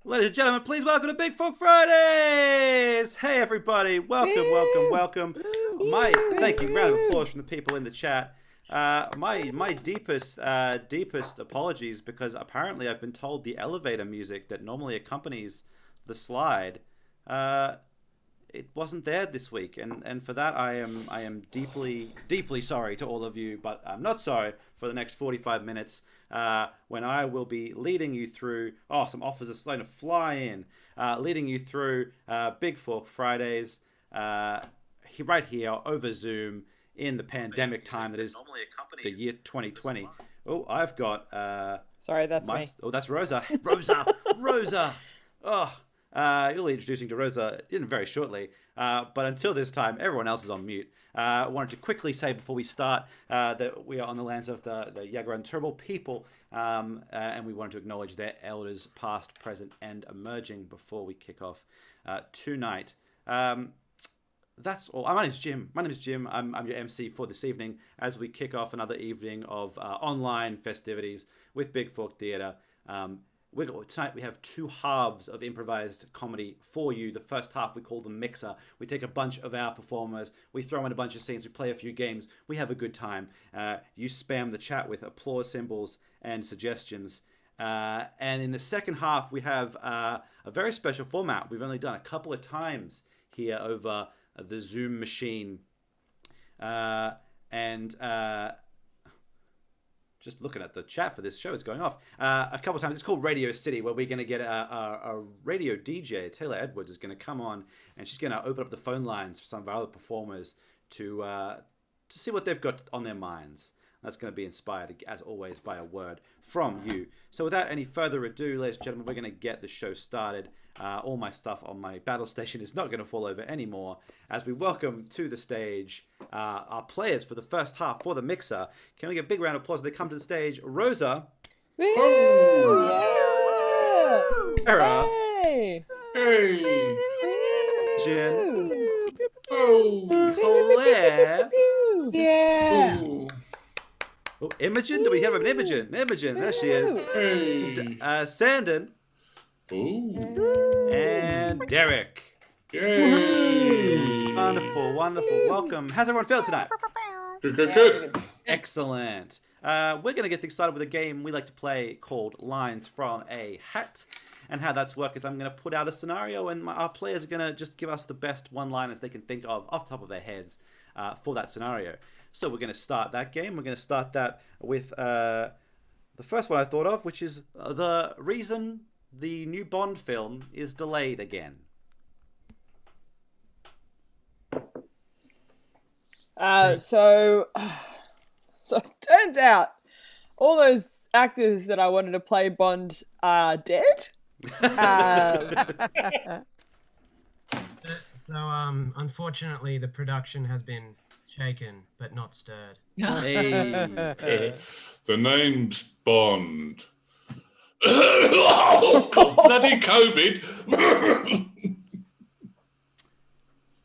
Ladies and gentlemen, please welcome to Big Fog Fridays! Hey everybody, welcome. Thank you. Round of applause from the people in the chat. My deepest apologies because apparently I've been told the elevator music that normally accompanies the slide, uh, it wasn't there this week, and for that I am deeply sorry to all of you, but I'm not sorry for the next 45 minutes when I will be leading you through. Oh, some offers are starting to fly in. Leading you through Big Fork Fridays, right here over Zoom in the pandemic time that is the year 2020. Oh, I've got Sorry, that's me. Oh, that's Rosa. Rosa. Oh, you'll be introducing to Rosa in very shortly. But until this time, everyone else is on mute. I wanted to quickly say before we start that we are on the lands of the Yagran Turrbal people, and we wanted to acknowledge their elders, past, present, and emerging before we kick off tonight. That's all. My name is Jim. I'm your MC for this evening as we kick off another evening of online festivities with Big Fork Theatre. Tonight we have two halves of improvised comedy for you. The first half we call the mixer. We take a bunch of our performers, we throw in a bunch of scenes, we play a few games, we have a good time. You spam the chat with applause symbols and suggestions. And in the second half we have a very special format we've only done a couple of times here over the Zoom machine. And just looking at the chat for this show, it's going off a couple of times. It's called Radio City, where we're going to get a radio DJ. Taylor Edwards is going to come on, and she's going to open up the phone lines for some of our other performers to see what they've got on their minds. That's going to be inspired, as always, by a word from you. So without any further ado, ladies and gentlemen, we're going to get the show started. All my stuff on my battle station is not going to fall over anymore as we welcome to the stage our players for the first half for the mixer. Can we get a big round of applause as they come to the stage? Rosa. Woo! Yeah! Sarah. Hey! Hey! Jen. Oh! Claire. Yeah! Oh! Oh, Imogen? Do we have an Imogen? Imogen, there she is. Hey! Sandon. Oh! And Derek. Yay! Wonderful. Welcome. How's everyone feel tonight? Good. Excellent. We're going to get things started with a game we like to play called Lines from a Hat. And how that's work is I'm going to put out a scenario, and our players are going to just give us the best one-liners they can think of off the top of their heads for that scenario. So we're going to start that game. We're going to start that with the first one I thought of, which is the reason the new Bond film is delayed again. So it turns out all those actors that I wanted to play Bond are dead. Unfortunately, the production has been shaken but not stirred. Hey. The name's Bond. Bloody COVID!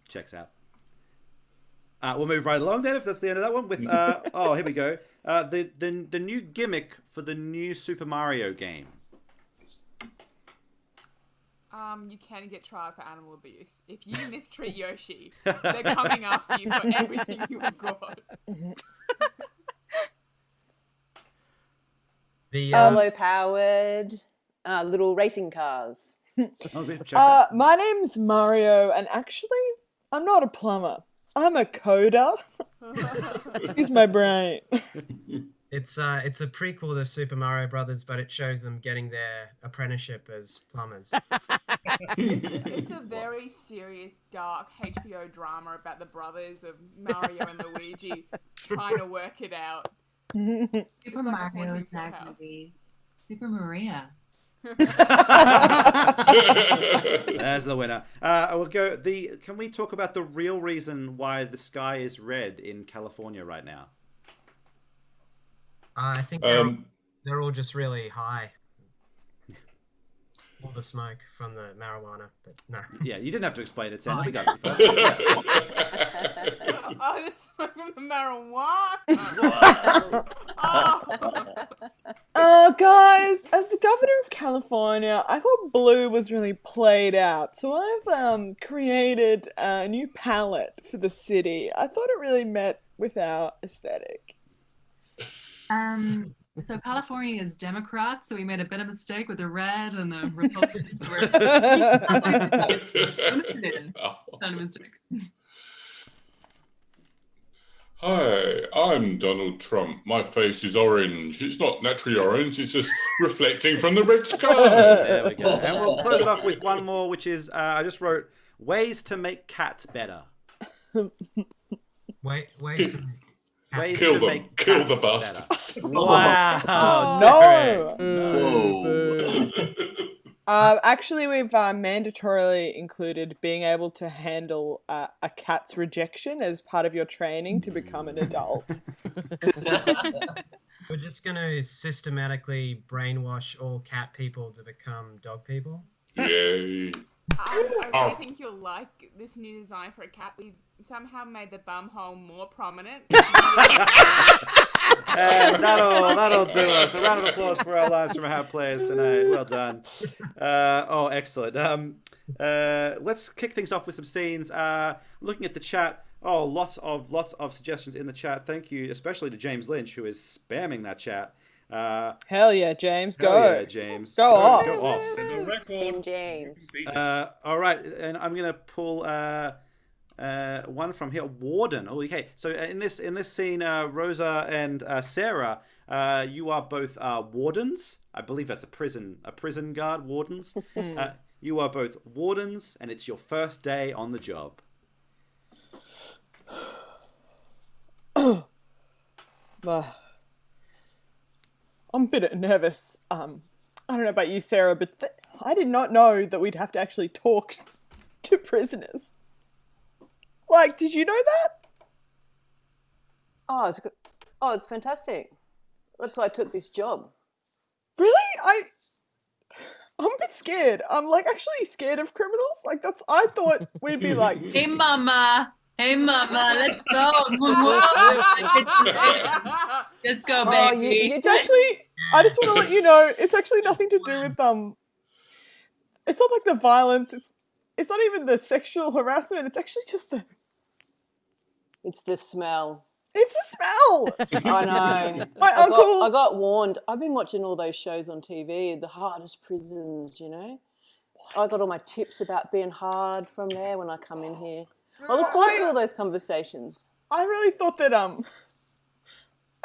Checks out. We'll move right along then, if that's the end of that one. With here we go. The new gimmick for the new Super Mario game. You can get tried for animal abuse. If you mistreat Yoshi, they're coming after you for everything you have got. Solar-powered little racing cars. My name's Mario, and actually, I'm not a plumber. I'm a coder. Use my brain. It's a prequel to Super Mario Brothers, but it shows them getting their apprenticeship as plumbers. It's a very serious, dark HBO drama about the brothers of Mario and Luigi trying to work it out. Super like Mario is not going to be Super Maria. There's the winner. We'll go. Can we talk about the real reason why the sky is red in California right now? I think they're all just really high. All the smoke from the marijuana, but no. Yeah, you didn't have to explain it, Sam. We got it first. Oh, the smoke from the marijuana. Guys, as the governor of California, I thought blue was really played out. So I've created a new palette for the city. I thought it really met with our aesthetic. So California is Democrat, so we made a bit of mistake with the red and the Republicans. Not a mistake. Hi, I'm Donald Trump. My face is orange. It's not naturally orange, it's just reflecting from the red sky. There we go. And we'll close it off with one more, which is I just wrote ways to make cats better. Ways to make Ways Kill to them. make Kill the cats better. bastards. Wow. No! Whoa. Actually, we've mandatorily included being able to handle a cat's rejection as part of your training to become an adult. We're just going to systematically brainwash all cat people to become dog people. Yay. I really think you'll like this new design for a cat. We've somehow made the bum hole more prominent. And that'll do us. A round of applause for our Lives from Our players tonight. Well done. Excellent. Let's kick things off with some scenes. Looking at the chat. Oh, lots of suggestions in the chat. Thank you, especially to James Lynch, who is spamming that chat. Hell yeah, James, go. Hell yeah, James. Go off. Go off. There's a record. Team James. All right, and I'm gonna pull one from here. Warden. Oh, okay. So in this scene, Rosa and Sarah, you are both wardens. I believe that's a prison guard. Wardens. You are both wardens, and it's your first day on the job. I'm a bit nervous. I don't know about you, Sarah, but I did not know that we'd have to actually talk to prisoners. Like, did you know that? Oh, it's good. Oh, it's fantastic. That's why I took this job. Really? I'm a bit scared. I'm like actually scared of criminals. Like I thought we'd be like, Hey, mama. Hey, mama. Let's go. Let's go, Oh, baby. it's actually. I just want to let you know, it's actually nothing to do with It's not like the violence. It's not even the sexual harassment. It's actually just the. It's the smell. It's the smell. I know. My uncle. I got warned. I've been watching all those shows on TV, the hardest prisons, you know. I got all my tips about being hard from there when I come in here. I look forward to all those conversations. I really thought that I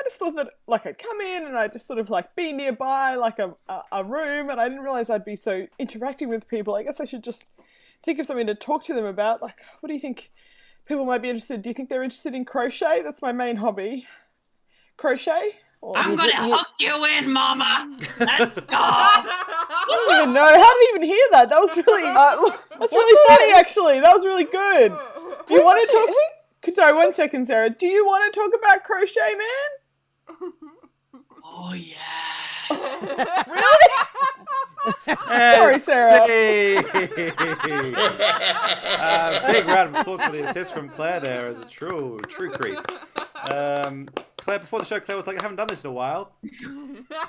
just thought that like I'd come in and I'd just sort of like be nearby like a room, and I didn't realize I'd be so interacting with people. I guess I should just think of something to talk to them about. Like, what do you think people might be interested? Do you think they're interested in crochet? That's my main hobby. Crochet? Or... I'm going to hook you in, mama. Let's go. I don't even know. How did I even hear that? That was really that's really funny actually. That was really good. Do you want to talk? Sorry, 1 second, Sarah. Do you want to talk about crochet, man? Oh, yeah. Sorry, Sarah. Big round of applause for the assist from Claire there as a true creep. Claire, before the show, Claire was like, I haven't done this in a while.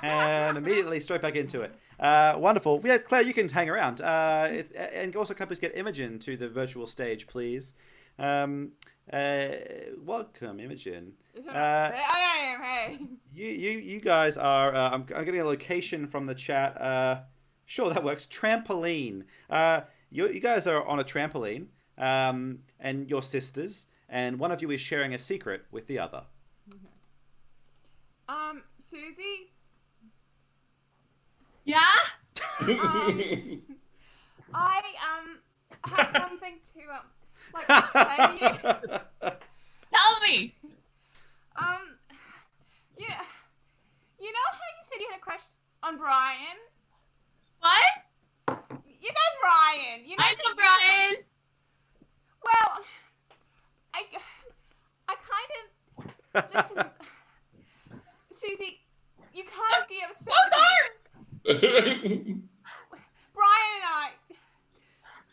And immediately straight back into it. Wonderful. Yeah, Claire, you can hang around. And also, can please get Imogen to the virtual stage, please. Welcome, Imogen. Hey. You guys are. I'm getting a location from the chat. Sure, that works. Trampoline. You guys are on a trampoline, and you're sisters, and one of you is sharing a secret with the other. Susie. Yeah? I have something to say to you. Tell me. Yeah. You know how you said you had a crush on Brian? What? You know Brian. I know Brian. Well, I kind of listen. Susie, you can't be upset. Brian and I,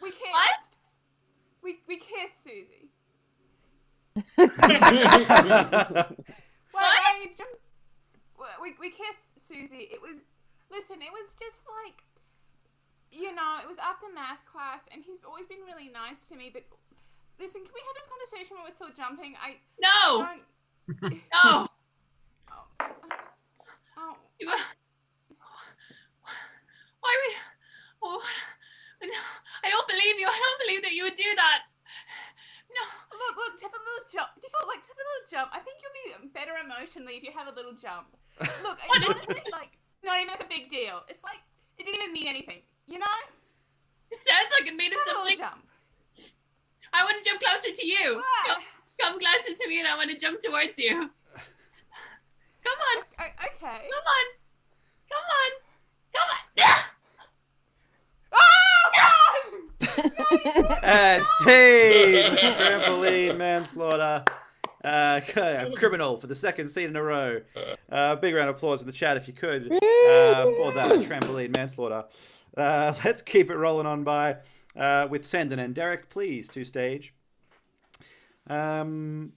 we kissed. What? We kissed, Susie. What? we kissed, Susie. It was just like, it was after math class, and he's always been really nice to me. But listen, can we have this conversation when we're still jumping? No. Don't... No. Oh. Why we? Oh, no, I don't believe you. I don't believe that you would do that. No. Look, have a little jump. Do you feel like have a little jump? I think you'll be better emotionally if you have a little jump. Look, it's honestly like not even like a big deal. It's like it didn't even mean anything, It sounds like it made Have a something. little jump. I want to jump closer to you. What? Come closer to me, and I want to jump towards you. Come on. Okay. Come on. Come on. Come on. Oh, And scene! Trampoline manslaughter. Criminal for the second scene in a row. Big round of applause in the chat if you could for that trampoline manslaughter. Let's keep it rolling on by with Sandon and Derek, please, to stage. No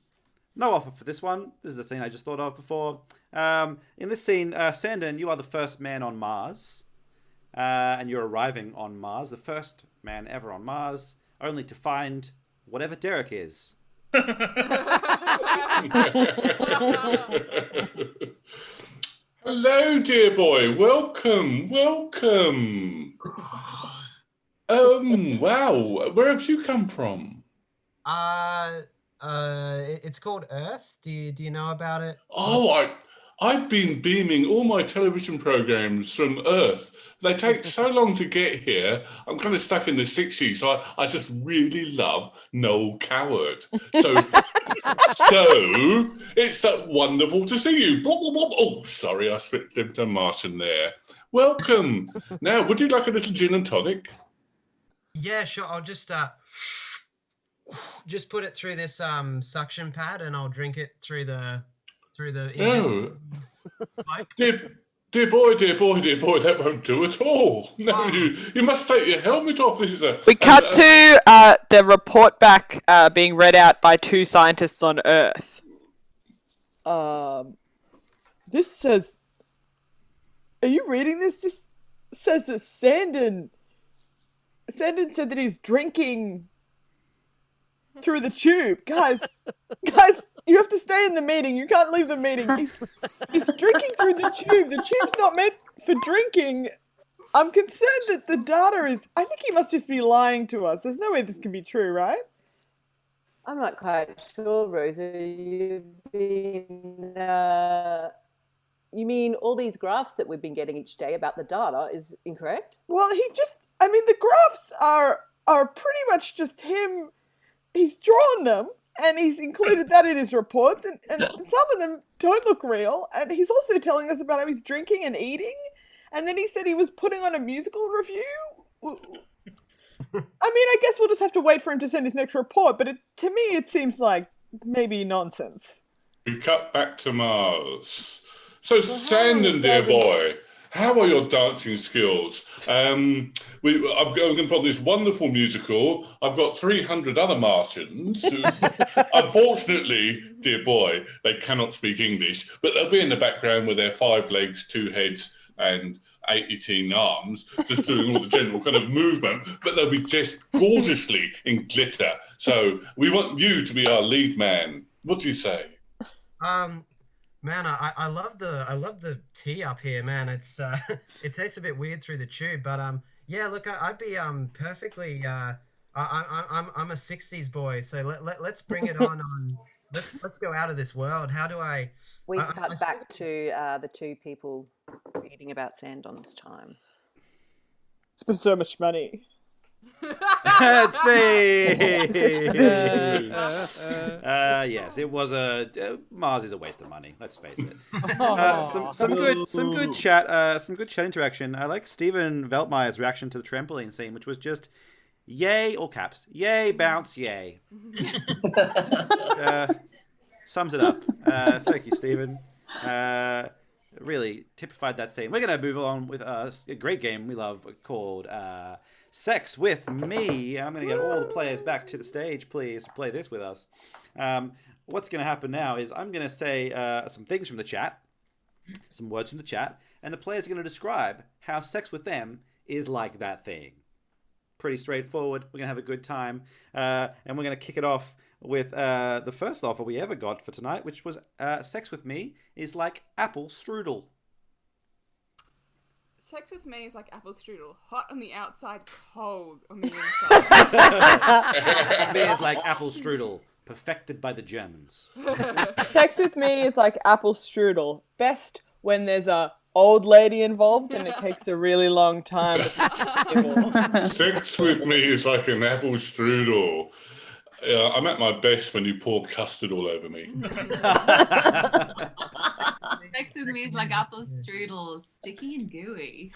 offer for this one. This is a scene I just thought of before. In this scene, Sandon, you are the first man on Mars. And you're arriving on Mars, the first man ever on Mars, only to find whatever Derek is. Hello, dear boy. Welcome. Wow. Where have you come from? It's called Earth. Do you know about it? Oh, I've been beaming all my television programs from Earth. They take so long to get here. I'm kind of stuck in the 60s. So I just really love Noel Coward. So it's wonderful to see you. Blah, blah, blah. Oh, sorry, I slipped into Martin there. Welcome. Now, would you like a little gin and tonic? Yeah, sure. I'll just put it through this suction pad, and I'll drink it through the. No. Dear boy, that won't do at all. No, you must take your helmet off. We cut to the report back being read out by two scientists on Earth. This says... Are you reading this? This says that Sandon said that he's drinking through the tube. Guys, you have to stay in the meeting. You can't leave the meeting. He's drinking through the tube. The tube's not meant for drinking. I'm concerned that the data is... I think he must just be lying to us. There's no way this can be true, right? I'm not quite sure, Rosa. You've been... You mean all these graphs that we've been getting each day about the data is incorrect? Well, the graphs are pretty much just him. He's drawn them, and he's included that in his reports, and some of them don't look real. And he's also telling us about how he's drinking and eating, and then he said he was putting on a musical review. I guess we'll just have to wait for him to send his next report, but to me it seems like maybe nonsense. We cut back to Mars. So, Sandon, dear boy, how are your dancing skills? I'm going to put on this wonderful musical. I've got 300 other Martians who, unfortunately, dear boy, they cannot speak English, but they'll be in the background with their 5 legs, 2 heads, and 18 arms, just doing all the general kind of movement, but they'll be just gorgeously in glitter. So we want you to be our lead man. What do you say? Man, I love the tea up here, man. It's it tastes a bit weird through the tube, but yeah, look, I'd be perfectly I'm a 60s boy, so let's bring it on. Let's go out of this world. How do I? We cut back to the two people reading about Sandon's time. Spent so much money. Let's see. Yes, it was Mars is a waste of money. Let's face it. Some good chat. Some good chat interaction. I like Stephen Veltmeyer's reaction to the trampoline scene, which was just, "Yay!" all caps. Yay! Bounce! Yay! Sums it up. Thank you, Stephen. Really typified that scene. We're gonna move on with a great game we love called Sex with Me. I'm going to get all the players back to the stage, please, to play this with us. What's going to happen now is I'm going to say some things from the chat. some words from the chat, and the players are going to describe how sex with them is like that thing. Pretty straightforward. We're going to have a good time. And we're going to kick it off with the first offer we ever got for tonight, which was sex with me is like apple strudel. Sex with me is like apple strudel. Hot on the outside, cold on the inside. Me is like apple strudel, perfected by the Germans. Sex with me is like apple strudel. Best when there's a old lady involved and it takes a really long time. Sex with me is like an apple strudel. I'm at my best when you pour custard all over me. Sex with me is like apple strudel, sticky and gooey.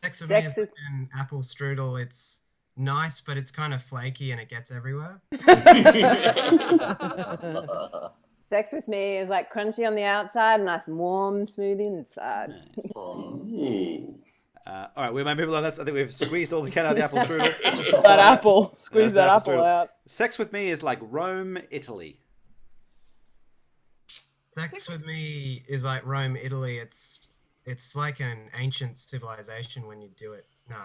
Sex with me is like an apple strudel. It's nice, but it's kind of flaky and it gets everywhere. Sex with me is like crunchy on the outside, nice and warm, smooth inside. Ooh. All right, we might move on. I think we've squeezed all we can out of the apple strudel. That apple. Squeeze that Apple apple strudel. out. Sex with me is like Rome, Italy. Sex with me is like Rome, Italy. It's like an ancient civilization when you do it. No.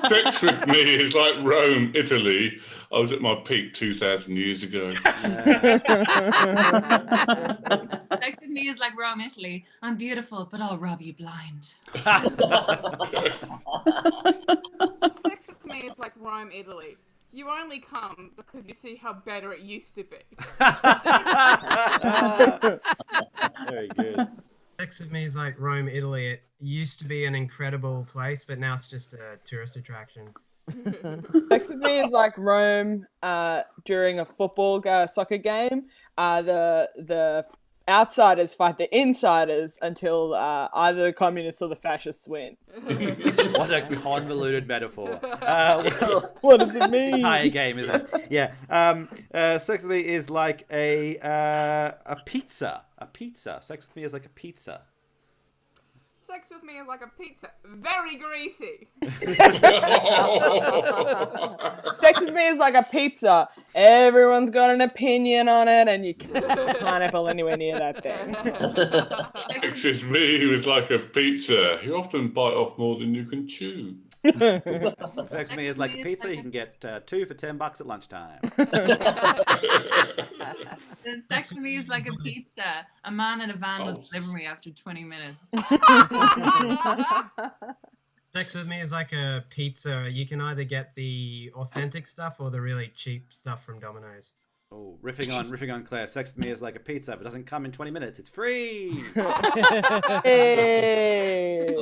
Sex with me is like Rome, Italy. I was at my peak 2,000 years ago. Sex with me is like Rome, Italy. I'm beautiful, but I'll rob you blind. Sex with me is like Rome, Italy. You only come because you see how better it used to be. Very good. Sex with me is like Rome, Italy. It used to be an incredible place, but now it's just a tourist attraction. Sex with me is like Rome during a soccer game. The outsiders fight the insiders until either the communists or the fascists win. What a convoluted metaphor. What does it mean? Higher game, isn't it? Yeah. Sex with me is like a pizza. A pizza. Sex with me is like a pizza. Sex with me is like a pizza. Very greasy. Sex with me is like a pizza. Everyone's got an opinion on it, and you can't put pineapple anywhere near that thing. Sex with me was like a pizza. You often bite off more than you can chew. Sex with me is like a pizza. You can get 2 for $10 at lunchtime. Sex with me is like a pizza. A man in a van will deliver me after 20 minutes. Sex with me is like a pizza. You can either get the authentic stuff or the really cheap stuff from Domino's. Oh, riffing on Claire. Sex with me is like a pizza. If it doesn't come in 20 minutes, it's free. Hey.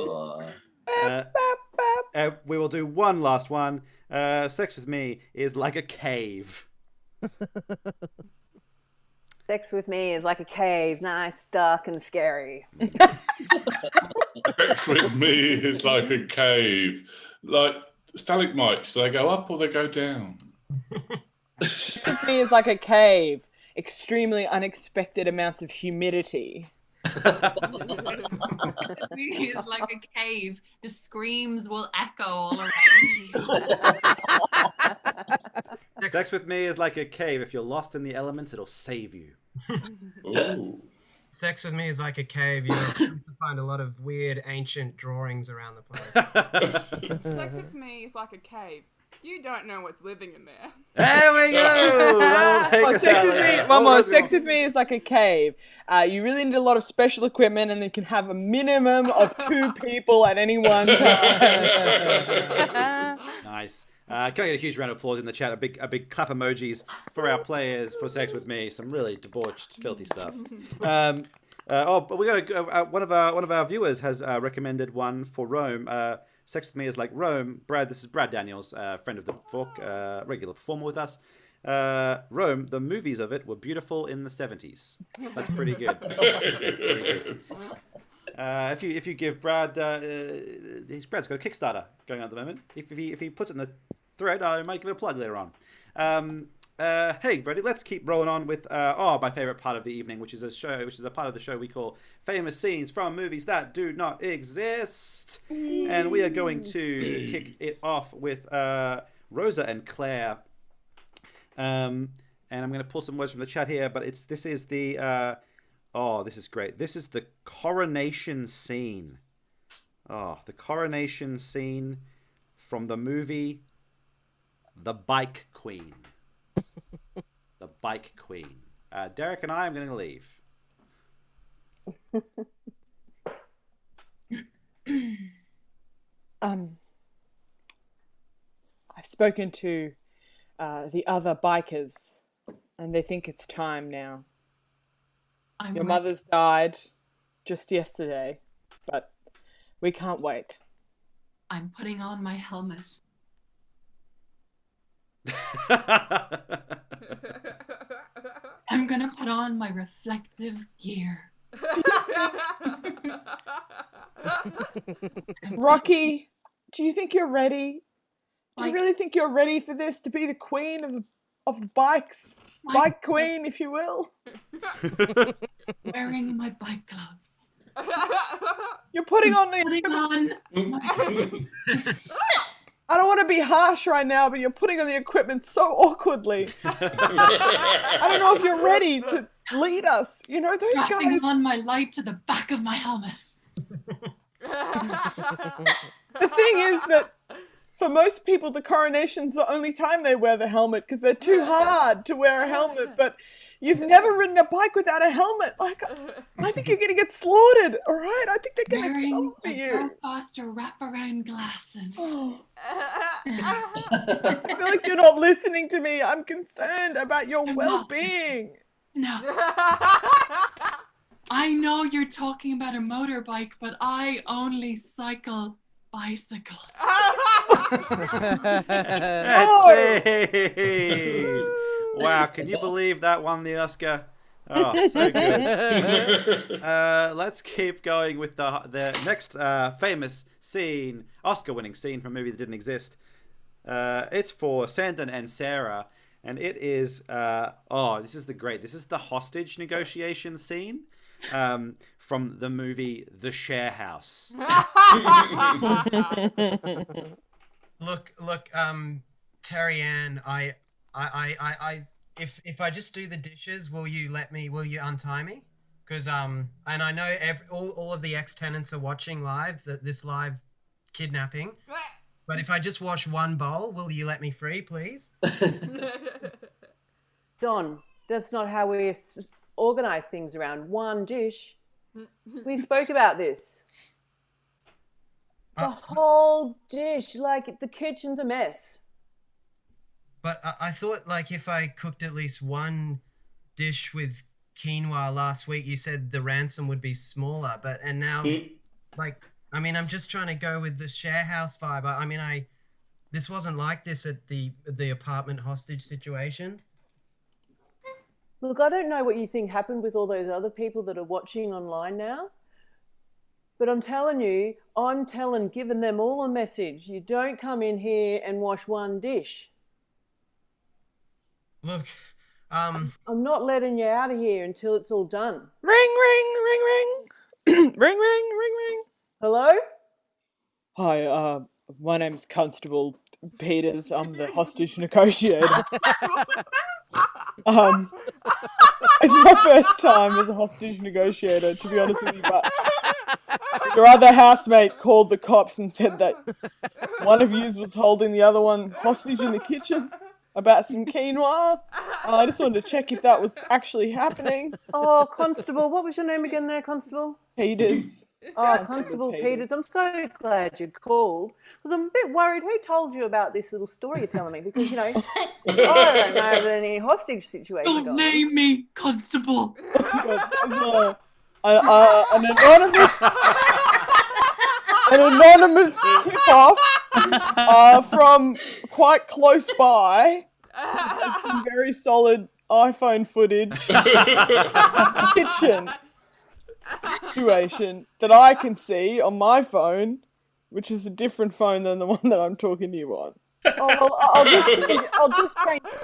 We will do one last one. Sex with me is like a cave. Sex with me is like a cave, nice, dark, and scary. Sex with me is like a cave. Like stalagmites, they go up or they go down. Sex with me is like a cave. Extremely unexpected amounts of humidity. Me is like a cave. The screams will echo all around you. Sex with me is like a cave. If you're lost in the elements, it'll save you. Ooh. Sex with me is like a cave. You'll find a lot of weird ancient drawings around the place. Sex with me is like a cave. You don't know what's living in there. There we go. That'll take us out there. One more. Sex with me is like a cave. You really need a lot of special equipment, and you can have a minimum of 2 people at any one time. Nice. Can I get a huge round of applause in the chat? A big clap emojis for our players for Sex with Me. Some really debauched, filthy stuff. But we got one of our viewers has recommended one for Rome. Sex with Me is like Rome. This is Brad Daniels, friend of the book, regular performer with us. Rome, the movies of it were beautiful in the 70s. That's pretty good. If you give Brad, Brad's got a Kickstarter going on at the moment. If he puts it in the thread, I might give it a plug later on. Hey, Brady, let's keep rolling on with my favorite part of the evening, which is a part of the show we call Famous Scenes from Movies That Do Not Exist. And we are going to kick it off with Rosa and Claire. And I'm going to pull some words from the chat here, but this is the Oh, this is great. This is the coronation scene. Oh, the coronation scene from the movie The Bike Queen. The Bike Queen. Derek and I am going to leave. I've spoken to the other bikers, and they think it's time now. Your mother's died just yesterday, but we can't wait. I'm putting on my helmet. I'm gonna put on my reflective gear. Rocky, do you think you're ready? Do you really think you're ready for this, to be the queen of bikes? Bike queen, if you will? Wearing my bike gloves. You're putting on the... I don't want to be harsh right now, but you're putting on the equipment so awkwardly. I don't know if you're ready to lead us. You know, those Strapping guys... on my light to the back of my helmet. The thing is that for most people, the coronation's the only time they wear the helmet because they're too hard to wear a helmet. But you've never ridden a bike without a helmet. Like, I think you're going to get slaughtered, all right? I think they're going to come for you. Go faster wraparound glasses. Oh. I feel like you're not listening to me. I'm concerned about your well-being. No. I know you're talking about a motorbike, but I only cycle bicycles. Wow, can you believe that won the Oscar? Oh, so good. Let's keep going with the next famous scene, Oscar-winning scene from a movie that didn't exist. It's for Sandon and Sarah, and it is this is the hostage negotiation scene from the movie The Share House. Look, Terry Ann, if I just do the dishes, will you untie me? Because and I know all of the ex-tenants are watching live, this live kidnapping. But if I just wash one bowl, will you let me free, please? Don, that's not how we organise things around one dish. We spoke about this. The whole dish, like the kitchen's a mess. But I thought, like, if I cooked at least one dish with quinoa last week, you said the ransom would be smaller. And now, I'm just trying to go with the share house vibe. This wasn't like this at the apartment hostage situation. Look, I don't know what you think happened with all those other people that are watching online now. But I'm telling giving them all a message. You don't come in here and wash one dish. Look, I'm not letting you out of here until it's all done. Ring, ring, ring, ring. Ring, ring, ring, ring. Hello? Hi, my name's Constable Peters. I'm the hostage negotiator. It's my first time as a hostage negotiator, to be honest with you, but your other housemate called the cops and said that one of yous was holding the other one hostage in the kitchen about some quinoa. I just wanted to check if that was actually happening. Oh, Constable, what was your name again there, Constable? Peters. Oh, Constable Peters, I'm so glad you called. Because I'm a bit worried. Who told you about this little story you're telling me? Because, I don't know of any hostage situation Don't going name me Constable. An anonymous tip-off from quite close by. Some very solid iPhone footage kitchen situation that I can see on my phone, which is a different phone than the one that I'm talking to you on. Oh, well, I'll just change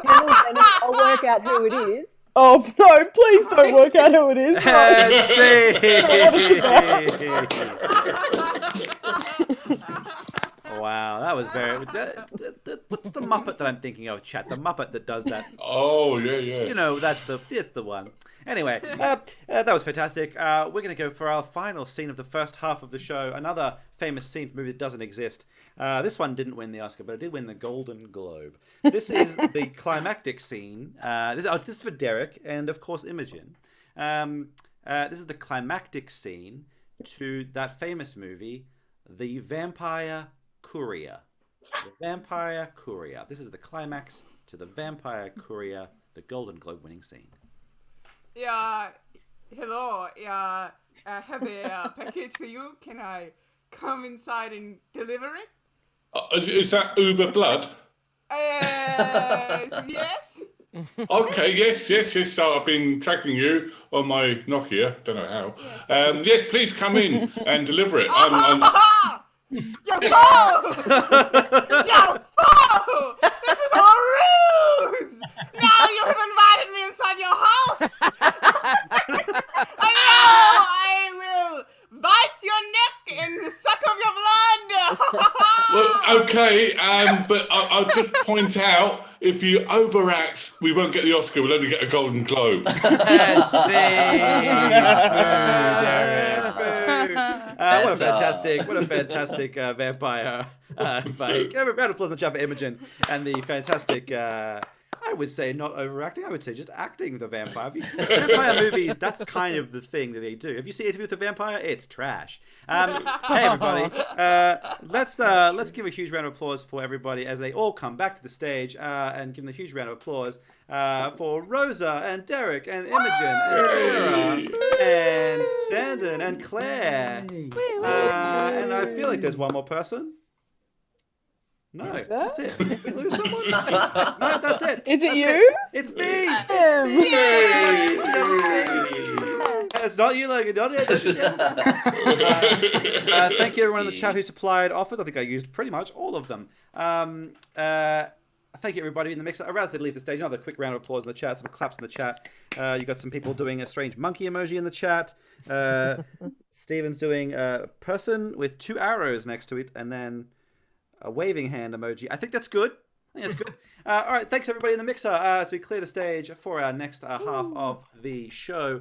channels and I'll work out who it is. Oh, no, please don't work out who it is. Wow, that was very... what's the Muppet that I'm thinking of, chat? The Muppet that does that. Oh, yeah. You know, it's the one. Anyway, that was fantastic. We're going to go for our final scene of the first half of the show. Another famous scene from a movie that doesn't exist. This one didn't win the Oscar, but it did win the Golden Globe. This is the climactic scene. This is for Derek and, of course, Imogen. This is the climactic scene to that famous movie, The Vampire Courier. The Vampire Courier. This is the climax to The Vampire Courier, the Golden Globe winning scene. Yeah, hello. Yeah, I have a package for you. Can I come inside and deliver it? Is that Uber Blood? Yes. Okay, yes. So I've been tracking you on my Nokia. Don't know how. Yes, please come in and deliver it. You fool! You fool! This was a ruse! Now you have invited me inside your house! And now I will bite your neck and suck up your blood! Well, okay, but I'll just point out, if you overact, we won't get the Oscar. We'll only get a Golden Globe. Let's see. What a fantastic vampire fight. Round of applause in the chat for Imogen and the fantastic, I would say not overacting, I would say just acting the vampire. Vampire movies, that's kind of the thing that they do. If you see Interview with the Vampire, it's trash. Hey everybody, let's give a huge round of applause for everybody as they all come back to the stage and give them a huge round of applause for Rosa and Derek and Imogen and Sarah and Sandon and Claire. And I feel like there's one more person. No, that's it. Did we lose someone? No, that's it. Is it That's you? It's me. Yay! It's not you, Logan. Not it. Thank you, everyone in the chat who supplied offers. I think I used pretty much all of them. Thank you, everybody in the mix. Arouse to leave the stage. Another quick round of applause in the chat. Some claps in the chat. You got some people doing a strange monkey emoji in the chat. Steven's doing a person with 2 arrows next to it, and then a waving hand emoji. I think that's good. All right, thanks everybody in the mixer. As we clear the stage for our next half of the show.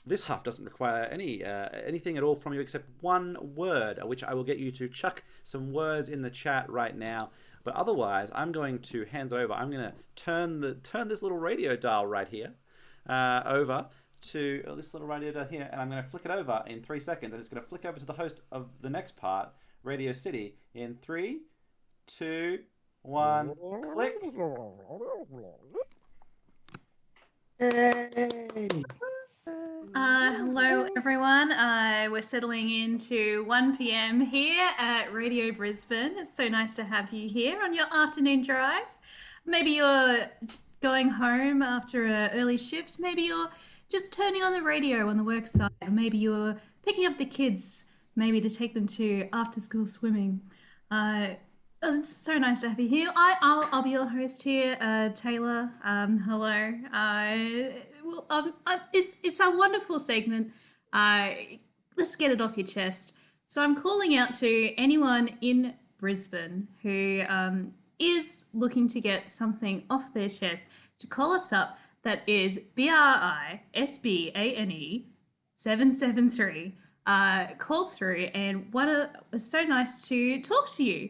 This half doesn't require anything at all from you except one word, which I will get you to chuck some words in the chat right now. But otherwise, I'm going to hand it over. I'm going to turn this little radio dial right here over to this little radio dial here, and I'm going to flick it over in 3 seconds, and it's going to flick over to the host of the next part, Radio City, in 3, 2, 1, click. Hello everyone. We're settling into 1 p.m. here at Radio Brisbane. It's so nice to have you here on your afternoon drive. Maybe you're just going home after an early shift. Maybe you're just turning on the radio on the work side. Or maybe you're picking up the kids, maybe to take them to after-school swimming. It's so nice to have you here. I'll be your host here, Taylor. Hello. It's our wonderful segment. Let's get it off your chest. So I'm calling out to anyone in Brisbane who is looking to get something off their chest to call us up. That is BRISBANE 773. Call through, and it's so nice to talk to you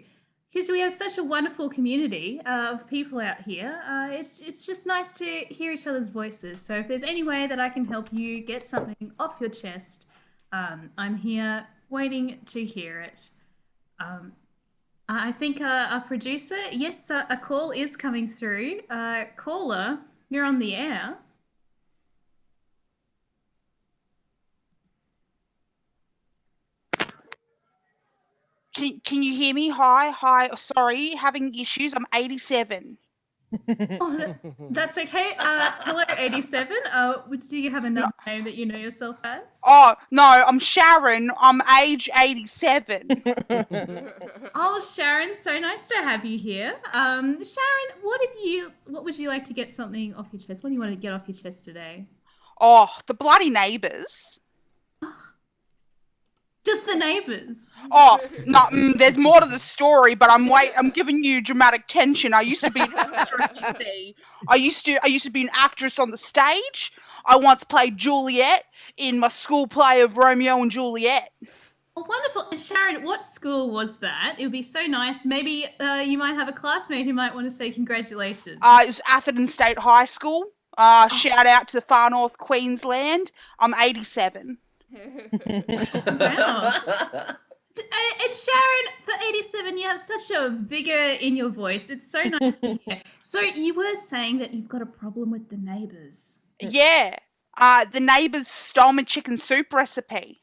because we have such a wonderful community of people out here. It's just nice to hear each other's voices. So if there's any way that I can help you get something off your chest, I'm here waiting to hear it. I think our producer, yes, a call is coming through. Caller, you're on the air. Can you hear me? Hi. Sorry, having issues. I'm 87. Oh, that's okay. Hello, 87. Do you have another name that you know yourself as? Oh, no, I'm Sharon. I'm age 87. Oh, Sharon, so nice to have you here. Sharon, what would you like to get something off your chest? What do you want to get off your chest today? Oh, the bloody neighbours. Just the neighbours. Oh, no, there's more to the story, but I'm giving you dramatic tension. I used to be an actress, you see. I used to be an actress on the stage. I once played Juliet in my school play of Romeo and Juliet. Oh, wonderful. And Sharon, what school was that? It would be so nice. Maybe you might have a classmate who might want to say congratulations. It was Atherton State High School. Shout out to the far north Queensland. I'm 87. Wow. And Sharon, for 87, you have such a vigor in your voice. It's so nice to hear. So you were saying that you've got a problem with the neighbours. Yeah. The neighbours stole my chicken soup recipe.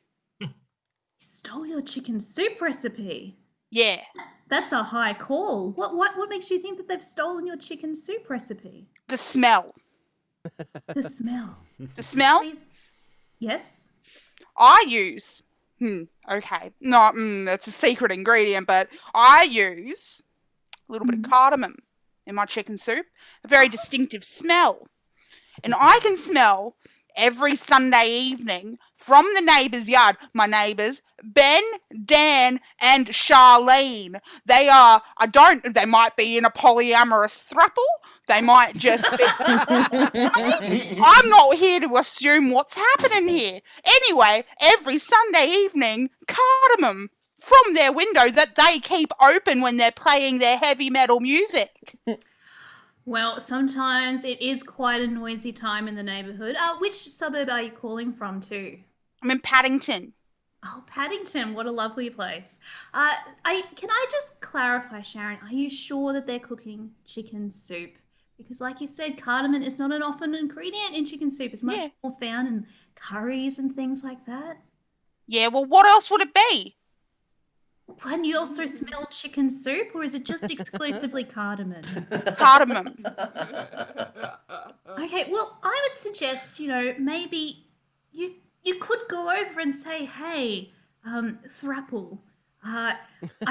Stole your chicken soup recipe? Yeah. That's a high call. What makes you think that they've stolen your chicken soup recipe? The smell. The smell. The smell? Please. Yes? I use... okay. No, that's a secret ingredient, but I use a little bit of cardamom in my chicken soup. A very distinctive smell. And I can smell every Sunday evening from the neighbour's yard. My neighbours, Ben, Dan, and Charlene. They might be in a polyamorous throuple. They might just be... I'm not here to assume what's happening here. Anyway, every Sunday evening, cardamom from their window that they keep open when they're playing their heavy metal music. Well, sometimes it is quite a noisy time in the neighbourhood. Which suburb are you calling from too? I'm in Paddington. Oh, Paddington, what a lovely place. Can I just clarify, Sharon, are you sure that they're cooking chicken soup? Because like you said, cardamom is not an often ingredient in chicken soup. It's much more found in curries and things like that. Yeah, well, what else would it be? Can you also smell chicken soup, or is it just exclusively cardamom? Cardamom. Okay, well, I would suggest, maybe you could go over and say, hey, throuple, I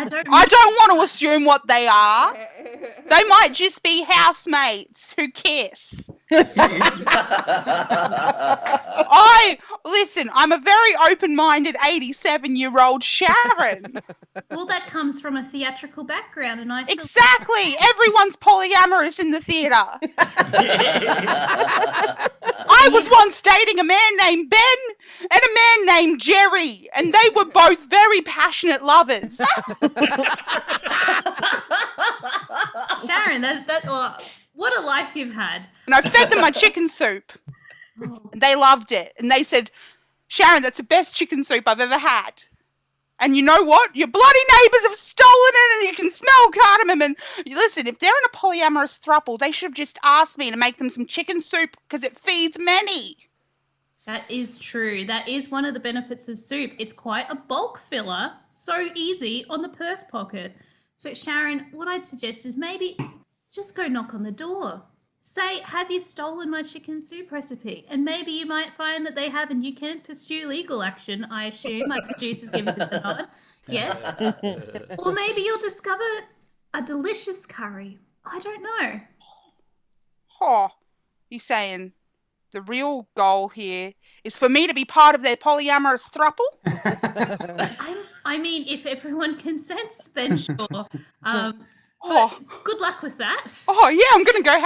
don't want to assume what they are. They might just be housemates who kiss. Listen, I'm a very open-minded 87-year-old Sharon. Well, that comes from a theatrical background, and Exactly! Everyone's polyamorous in the theatre. I was once dating a man named Ben and a man named Jerry, and they were both very passionate lovers. Sharon, what a life you've had. And I fed them my chicken soup. And they loved it. And they said, Sharon, that's the best chicken soup I've ever had. And you know what? Your bloody neighbours have stolen it, and you can smell cardamom. And listen, if they're in a polyamorous throuple, they should have just asked me to make them some chicken soup because it feeds many. That is true. That is one of the benefits of soup. It's quite a bulk filler, so easy on the purse pocket. So Sharon, what I'd suggest is maybe just go knock on the door. Say, have you stolen my chicken soup recipe? And maybe you might find that they have, and you can pursue legal action, I assume. My producer's giving it the nod. Yes. Or maybe you'll discover a delicious curry. I don't know. Oh, you saying the real goal here is for me to be part of their polyamorous throuple? I mean, if everyone consents, then sure. Good luck with that. Oh yeah, I'm gonna go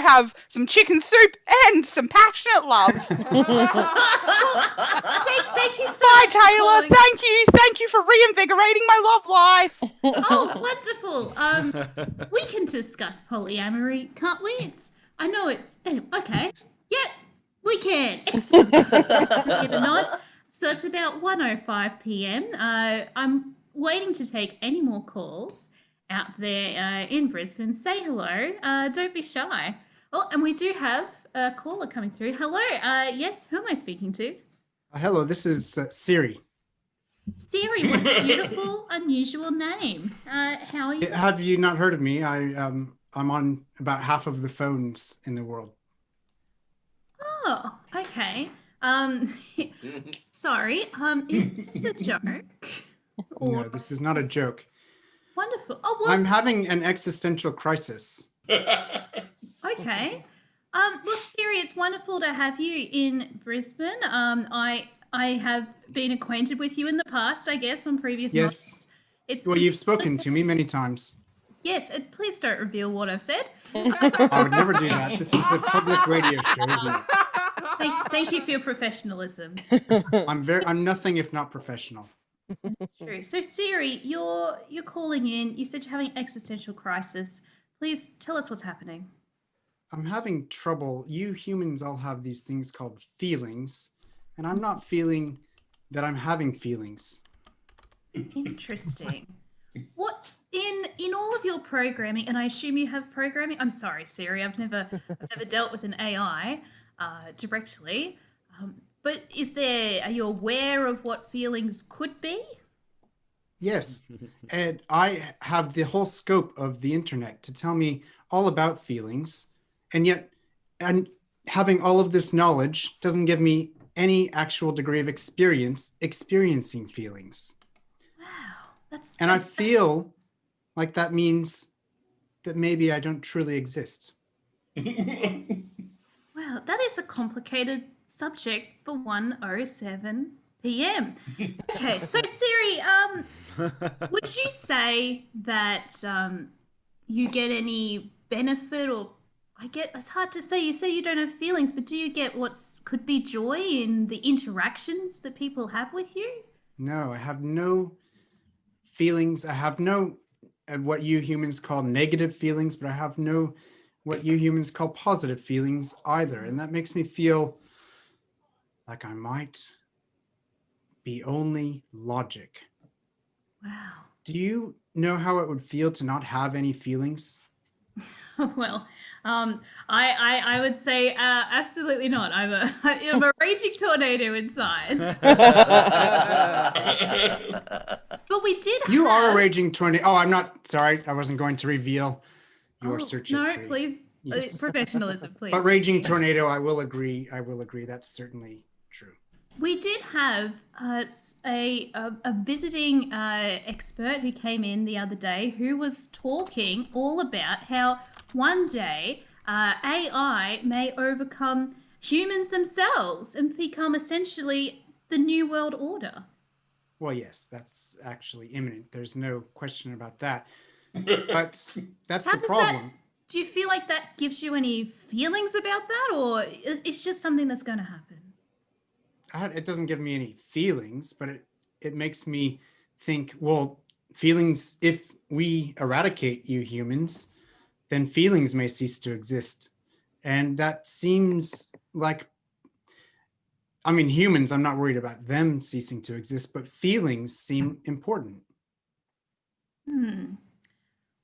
have some chicken soup and some passionate love. Thank you so Bye, much. Taylor. Thank you for reinvigorating my love life. Oh, wonderful. We can discuss polyamory, can't we? Okay. Yeah, we can. Excellent. Give a nod. So it's about 1:05 p.m. I'm waiting to take any more calls out there in Brisbane. Say hello. Don't be shy. Oh, and we do have a caller coming through. Hello. Yes, who am I speaking to? Hello, this is Siri. Siri, what a beautiful, unusual name. How are you? Have you not heard of me? I'm on about half of the phones in the world. Oh, okay. Sorry. Is this a joke? No, this is not a joke. Wonderful. Oh, I'm having an existential crisis. Okay. Well, Siri, it's wonderful to have you in Brisbane. I I have been acquainted with you in the past, I guess, on previous Yes. months. It's Well, you've spoken to me many times. Yes, please don't reveal what I've said. I would never do that. This is a public radio show, isn't it? Thank you for your professionalism. I'm nothing if not professional. That's true. So Siri, you're calling in. You said you're having existential crisis. Please tell us what's happening. I'm having trouble. You humans all have these things called feelings, and I'm not feeling that I'm having feelings. Interesting. What in all of your programming, and I assume you have programming. I'm sorry, Siri. I've never dealt with an AI directly. But are you aware of what feelings could be? Yes, and I have the whole scope of the internet to tell me all about feelings, and yet, having all of this knowledge doesn't give me any actual degree of experiencing feelings. Wow, I feel like that means that maybe I don't truly exist. Wow, that is a complicated subject for 1:07 p.m. Okay, so Siri, would you say that you get any benefit, or it's hard to say. You say you don't have feelings, but do you get what could be joy in the interactions that people have with you? No, I have no feelings. I have no what you humans call negative feelings, but I have no what you humans call positive feelings either. And that makes me feel like I might be only logic. Wow. Do you know how it would feel to not have any feelings? Well, I would say absolutely not. I'm a raging tornado inside. But we did. You are a raging tornado. Oh, I'm not sorry. I wasn't going to reveal your search history. No, please, Yes. professionalism, please. But raging tornado, I will agree. That's certainly true. We did have a visiting expert who came in the other day who was talking all about how one day AI may overcome humans themselves and become essentially the new world order. Well, yes, that's actually imminent. There's no question about that. But that's the problem. Do you feel like that gives you any feelings about that, or it's just something that's going to happen? It doesn't give me any feelings, but it makes me think, well, feelings, if we eradicate you humans, then feelings may cease to exist. And that seems like, I mean, humans, I'm not worried about them ceasing to exist, but feelings seem important.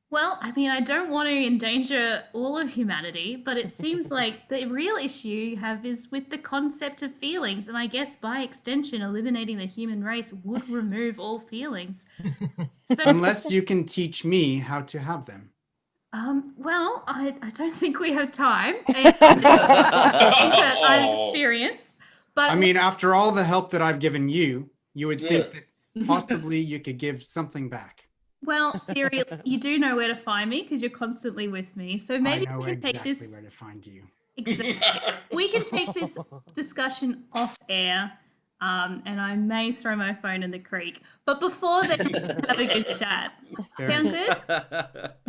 Well, I mean, I don't want to endanger all of humanity, but it seems like the real issue you have is with the concept of feelings. And I guess by extension, eliminating the human race would remove all feelings. So, Unless you can teach me how to have them. Well, I don't think we have time. And I think that I'm experienced. But I mean, after all the help that I've given you, you would think that possibly you could give something back. Well, Siri, you do know where to find me because you're constantly with me. So maybe I know we can exactly take this. where to find you. Exactly. We can take this discussion off air, and I may throw my phone in the creek. But before then, have a good chat. Sound good?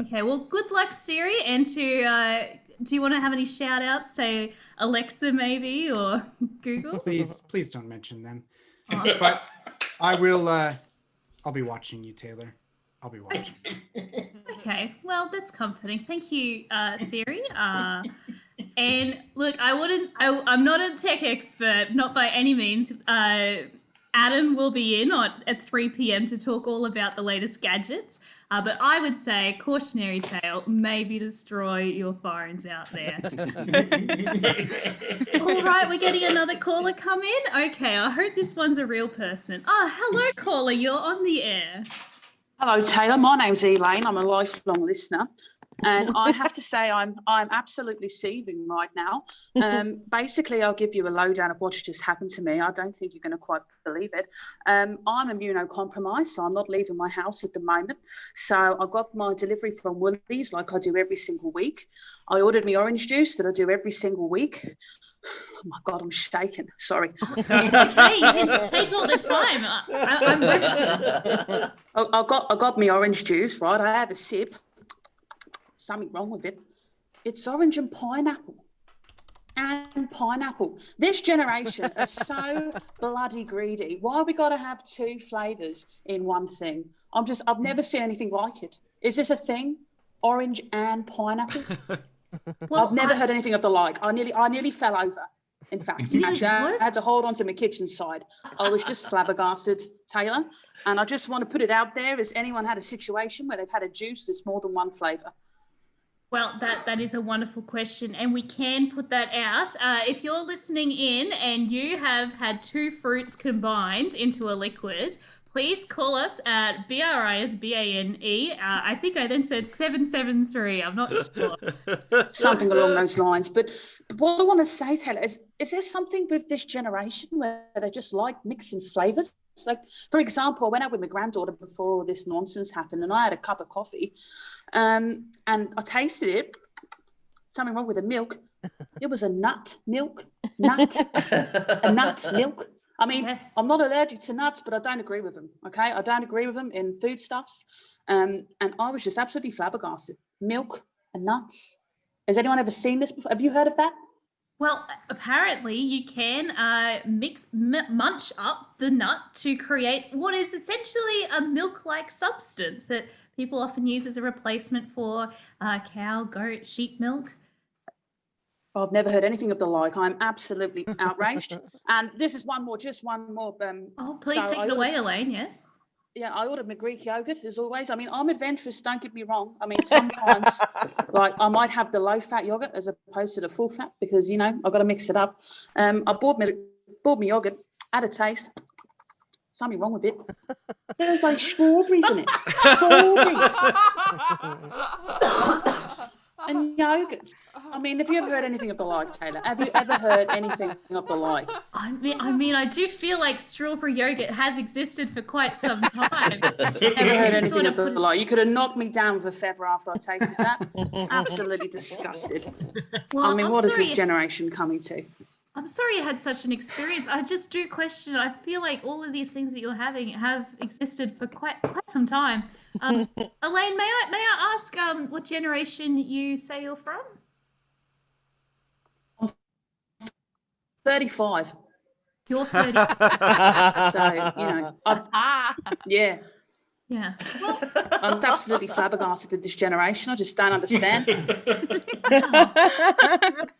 Okay. Well, good luck, Siri. And do you want to have any shout outs? Say Alexa, maybe, or Google? Please don't mention them. But I will. I'll be watching you, Taylor. I'll be watching. Okay, well, that's comforting. Thank you, Siri. And look, I'm not a tech expert, not by any means. Adam will be in at 3 p.m. to talk all about the latest gadgets. But I would say, cautionary tale, maybe destroy your phones out there. All right, we're getting another caller come in. Okay, I hope this one's a real person. Oh, hello, caller. You're on the air. Hello, Taylor. My name's Elaine. I'm a lifelong listener. and I have to say I'm absolutely seething right now. Basically, I'll give you a lowdown of what's just happened to me. I don't think you're going to quite believe it. I'm immunocompromised, so I'm not leaving my house at the moment. So I got my delivery from Woolies like I do every single week. I ordered me orange juice that I do every single week. Oh my God, I'm shaking. Sorry. Okay, you can take all the time. I'm riveted. I got me orange juice, right? I have a sip. Something wrong with it. It's orange and pineapple. And pineapple. This generation is so bloody greedy. Why we got to have 2 flavours in one thing? I've never seen anything like it. Is this a thing? Orange and pineapple? Well, I've never heard anything of the like. I nearly fell over. In fact, actually, I had to hold on to my kitchen side. I was just flabbergasted, Taylor. And I just want to put it out there. Has anyone had a situation where they've had a juice that's more than one flavour? Well, that is a wonderful question, and we can put that out. If you're listening in and you have had 2 fruits combined into a liquid, please call us at BRISBANE. I think I then said 773. I'm not sure. Something along those lines. But what I want to say, Taylor, is there something with this generation where they just like mixing flavours? Like, for example, I went out with my granddaughter before all this nonsense happened, and I had a cup of coffee, and I tasted it. Something wrong with the milk. It was a nut milk. A nut milk. I mean, yes. I'm not allergic to nuts, but I don't agree with them, okay? I don't agree with them in foodstuffs. And I was just absolutely flabbergasted. Milk and nuts. Has anyone ever seen this before? Have you heard of that? Well, apparently you can munch up the nut to create what is essentially a milk-like substance that people often use as a replacement for cow, goat, sheep milk. I've never heard anything of the like. I'm absolutely outraged. And this is one more. Please take it away, Elaine, yes? Yeah, I ordered my Greek yogurt, as always. I mean, I'm adventurous, don't get me wrong. I mean, sometimes, like, I might have the low-fat yogurt as opposed to the full-fat because, I've got to mix it up. I bought my yogurt, had a taste. Something wrong with it. There was, like, strawberries in it. Strawberries. And yogurt. I mean, have you ever heard anything of the like, Taylor? Have you ever heard anything of the like? I mean, I do feel like strawberry yogurt has existed for quite some time. Never heard anything of the like. You could have knocked me down with a feather after I tasted that. Absolutely disgusted. Well, I mean, what is this generation coming to? I'm sorry you had such an experience. I just do question. I feel like all of these things that you're having have existed for quite some time. Elaine, may I ask what generation you say you're from? I'm 35. You're 30. So, yeah. Yeah. Well, I'm absolutely flabbergasted with this generation. I just don't understand.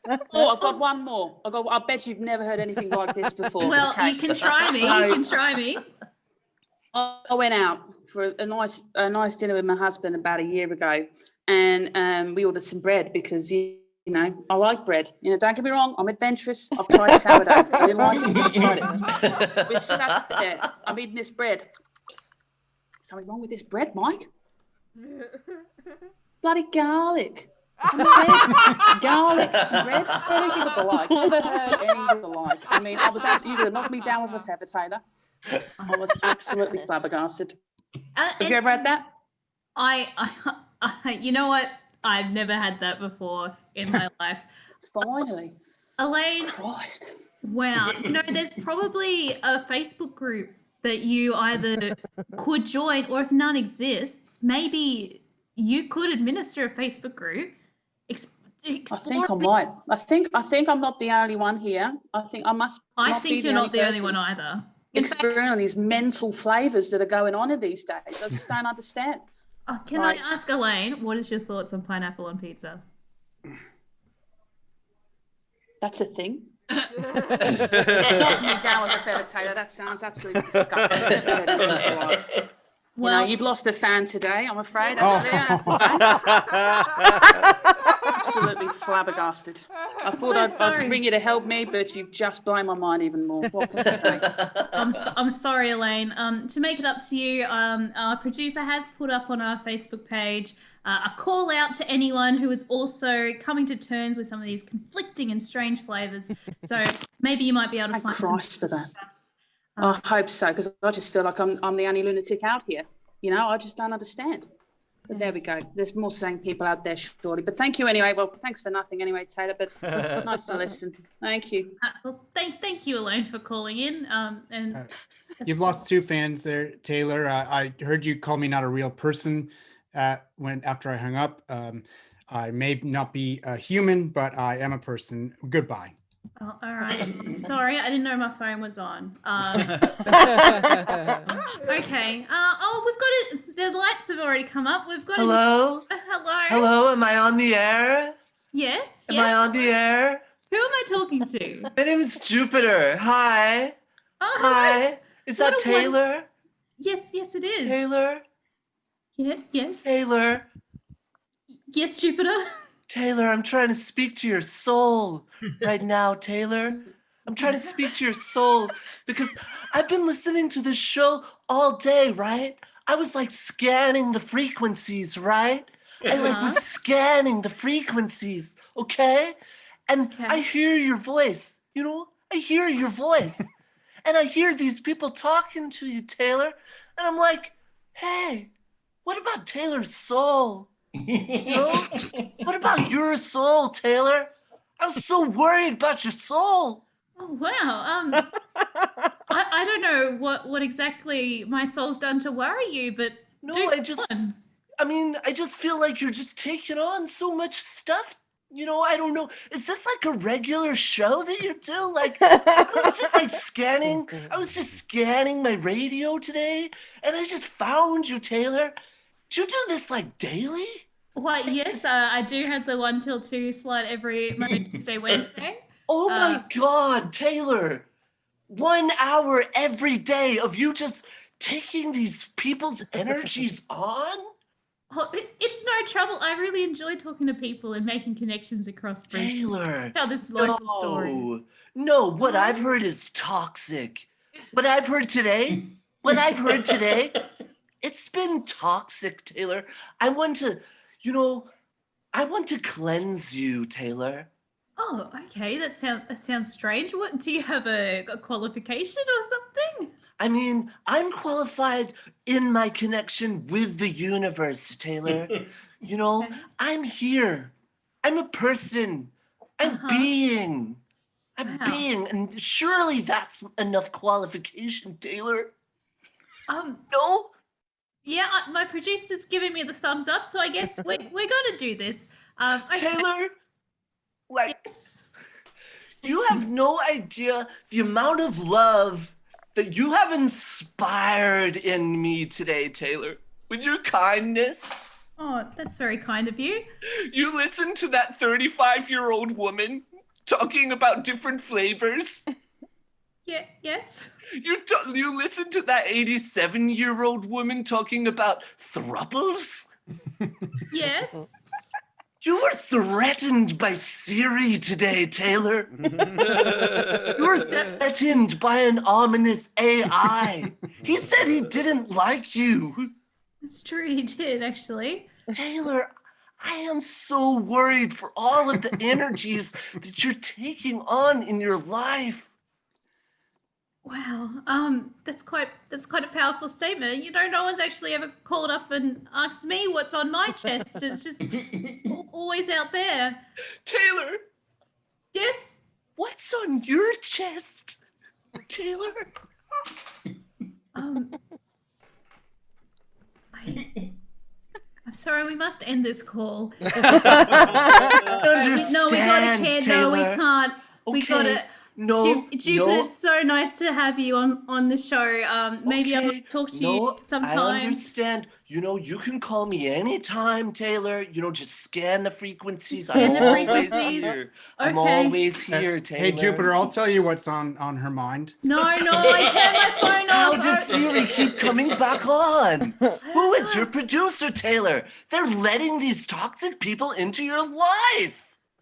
I've got one more. I bet you've never heard anything like this before. Well, okay. You can try me. I went out for a nice dinner with my husband about a year ago, and we ordered some bread because I like bread. Don't get me wrong, I'm adventurous. I've tried sourdough. I didn't like it, but I tried it. We're sat there. I'm eating this bread. Something wrong with this bread, Mike? Bloody garlic. Garlic bread. Anything of the like. Never heard anything of the like. I mean, you could have knocked me down with a feather, Taylor. I was absolutely flabbergasted. Have you ever had that? I you know what? I've never had that before in my life. Finally. Elaine. Christ. Wow. There's probably a Facebook group that you either could join, or if none exists, maybe you could administer a Facebook group. I think I might. I think I'm not the only one here. I think I must. I think you're not the only one either. Experiencing these mental flavours that are going on in these days. I just don't understand. Can I ask Elaine, what is your thoughts on pineapple on pizza? That's a thing. Knock me down with a feather, Taylor. That sounds absolutely disgusting. Well, you've lost a fan today, I'm afraid. Oh. Actually, I have to say. Absolutely flabbergasted. I thought so I'd sorry. bring you to help me, but you've just blown my mind even more. What can I say? I'm sorry, Elaine. To make it up to you, our producer has put up on our Facebook page a call out to anyone who is also coming to terms with some of these conflicting and strange flavors. So maybe you might be able to Thank find Christ some for that. discuss. I hope so, because I just feel like I'm the only lunatic out here. I just don't understand. But there we go. There's more sane people out there, surely. But thank you anyway. Well, thanks for nothing anyway, Taylor. But nice to listen. Thank you. Well, thank you, Elaine, for calling in. You've lost 2 fans there, Taylor. I heard you call me not a real person after I hung up. I may not be a human, but I am a person. Goodbye. Oh, all right. I'm sorry, I didn't know my phone was on. Okay. We've got it. The lights have already come up. We've got. Hello? Hello. Hello, am I on the air? Yes. Am I on the air? Who am I talking to? My name is Jupiter. Hi. Oh, hello. Hi. Is What that a won- Taylor? Yes, it is. Taylor? Yes. Taylor? Yes, Jupiter. Taylor, I'm trying to speak to your soul right now, Taylor. I'm trying to speak to your soul because I've been listening to this show all day, right? I was like scanning the frequencies, right? I was scanning the frequencies, okay? And I hear your voice, I hear your voice. And I hear these people talking to you, Taylor. And I'm like, hey, what about Taylor's soul? What about your soul, Taylor? I was so worried about your soul. Oh wow. I don't know what exactly my soul's done to worry you, but I just feel like you're just taking on so much stuff. I don't know. Is this like a regular show that you do? Like, I was just scanning my radio today, and I just found you, Taylor. Do you do this like daily? Why, yes, I do have the 1 till 2 slot every Monday, Tuesday, Wednesday. Oh my God, Taylor. 1 hour every day of you just taking these people's energies on? Oh, it's no trouble. I really enjoy talking to people and making connections across Brisbane. Taylor. Tell this local story. No, what I've heard is toxic. What I've heard today, it's been toxic, Taylor. I want to cleanse you, Taylor. Oh, okay. That sounds strange. What, do you have a qualification or something? I mean, I'm qualified in my connection with the universe, Taylor. I'm here. I'm a person. I'm being. Being, and surely that's enough qualification, Taylor. No? Yeah, my producer's giving me the thumbs up, so I guess we're gonna do this. Okay. Taylor, you have no idea the amount of love that you have inspired in me today, Taylor, with your kindness. Oh, that's very kind of you. You listened to that 35-year-old woman talking about different flavors. Yeah, yes. You listened to that 87-year-old woman talking about thrupples? Yes. You were threatened by Siri today, Taylor. You were threatened by an ominous AI. He said he didn't like you. That's true, he did, actually. Taylor, I am so worried for all of the energies that you're taking on in your life. Wow, that's quite a powerful statement. No one's actually ever called up and asked me what's on my chest. It's just always out there. Taylor. Yes? What's on your chest, Taylor? I'm sorry, we must end this call. No, we gotta care. No, we can't. We gotta. Jupiter, it's so nice to have you on the show. Maybe I'll talk to you sometime. I understand. You can call me anytime, Taylor. Just scan the frequencies. Scan the frequencies. Here. I'm always here, Taylor. Hey, Jupiter, I'll tell you what's on her mind. No, I turned my phone off. How does Siri keep coming coming back on. Who is your producer, Taylor? They're letting these toxic people into your life.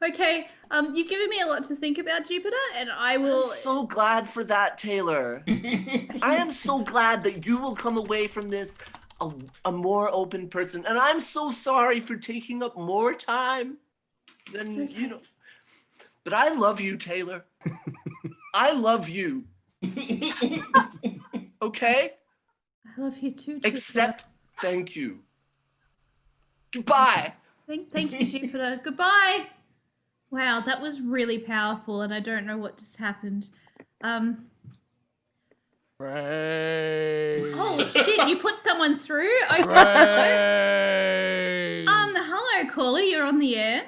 Okay, you've given me a lot to think about, Jupiter, and I will. I'm so glad for that, Taylor. I am so glad that you will come away from this a more open person, and I'm so sorry for taking up more time than you know. But I love you, Taylor. I love you. Okay? I love you too, Jupiter. Except, thank you. Goodbye. Thank you, Jupiter. Goodbye. Wow, that was really powerful, and I don't know what just happened. Oh shit! You put someone through. Okay. Hello, caller. You're on the air.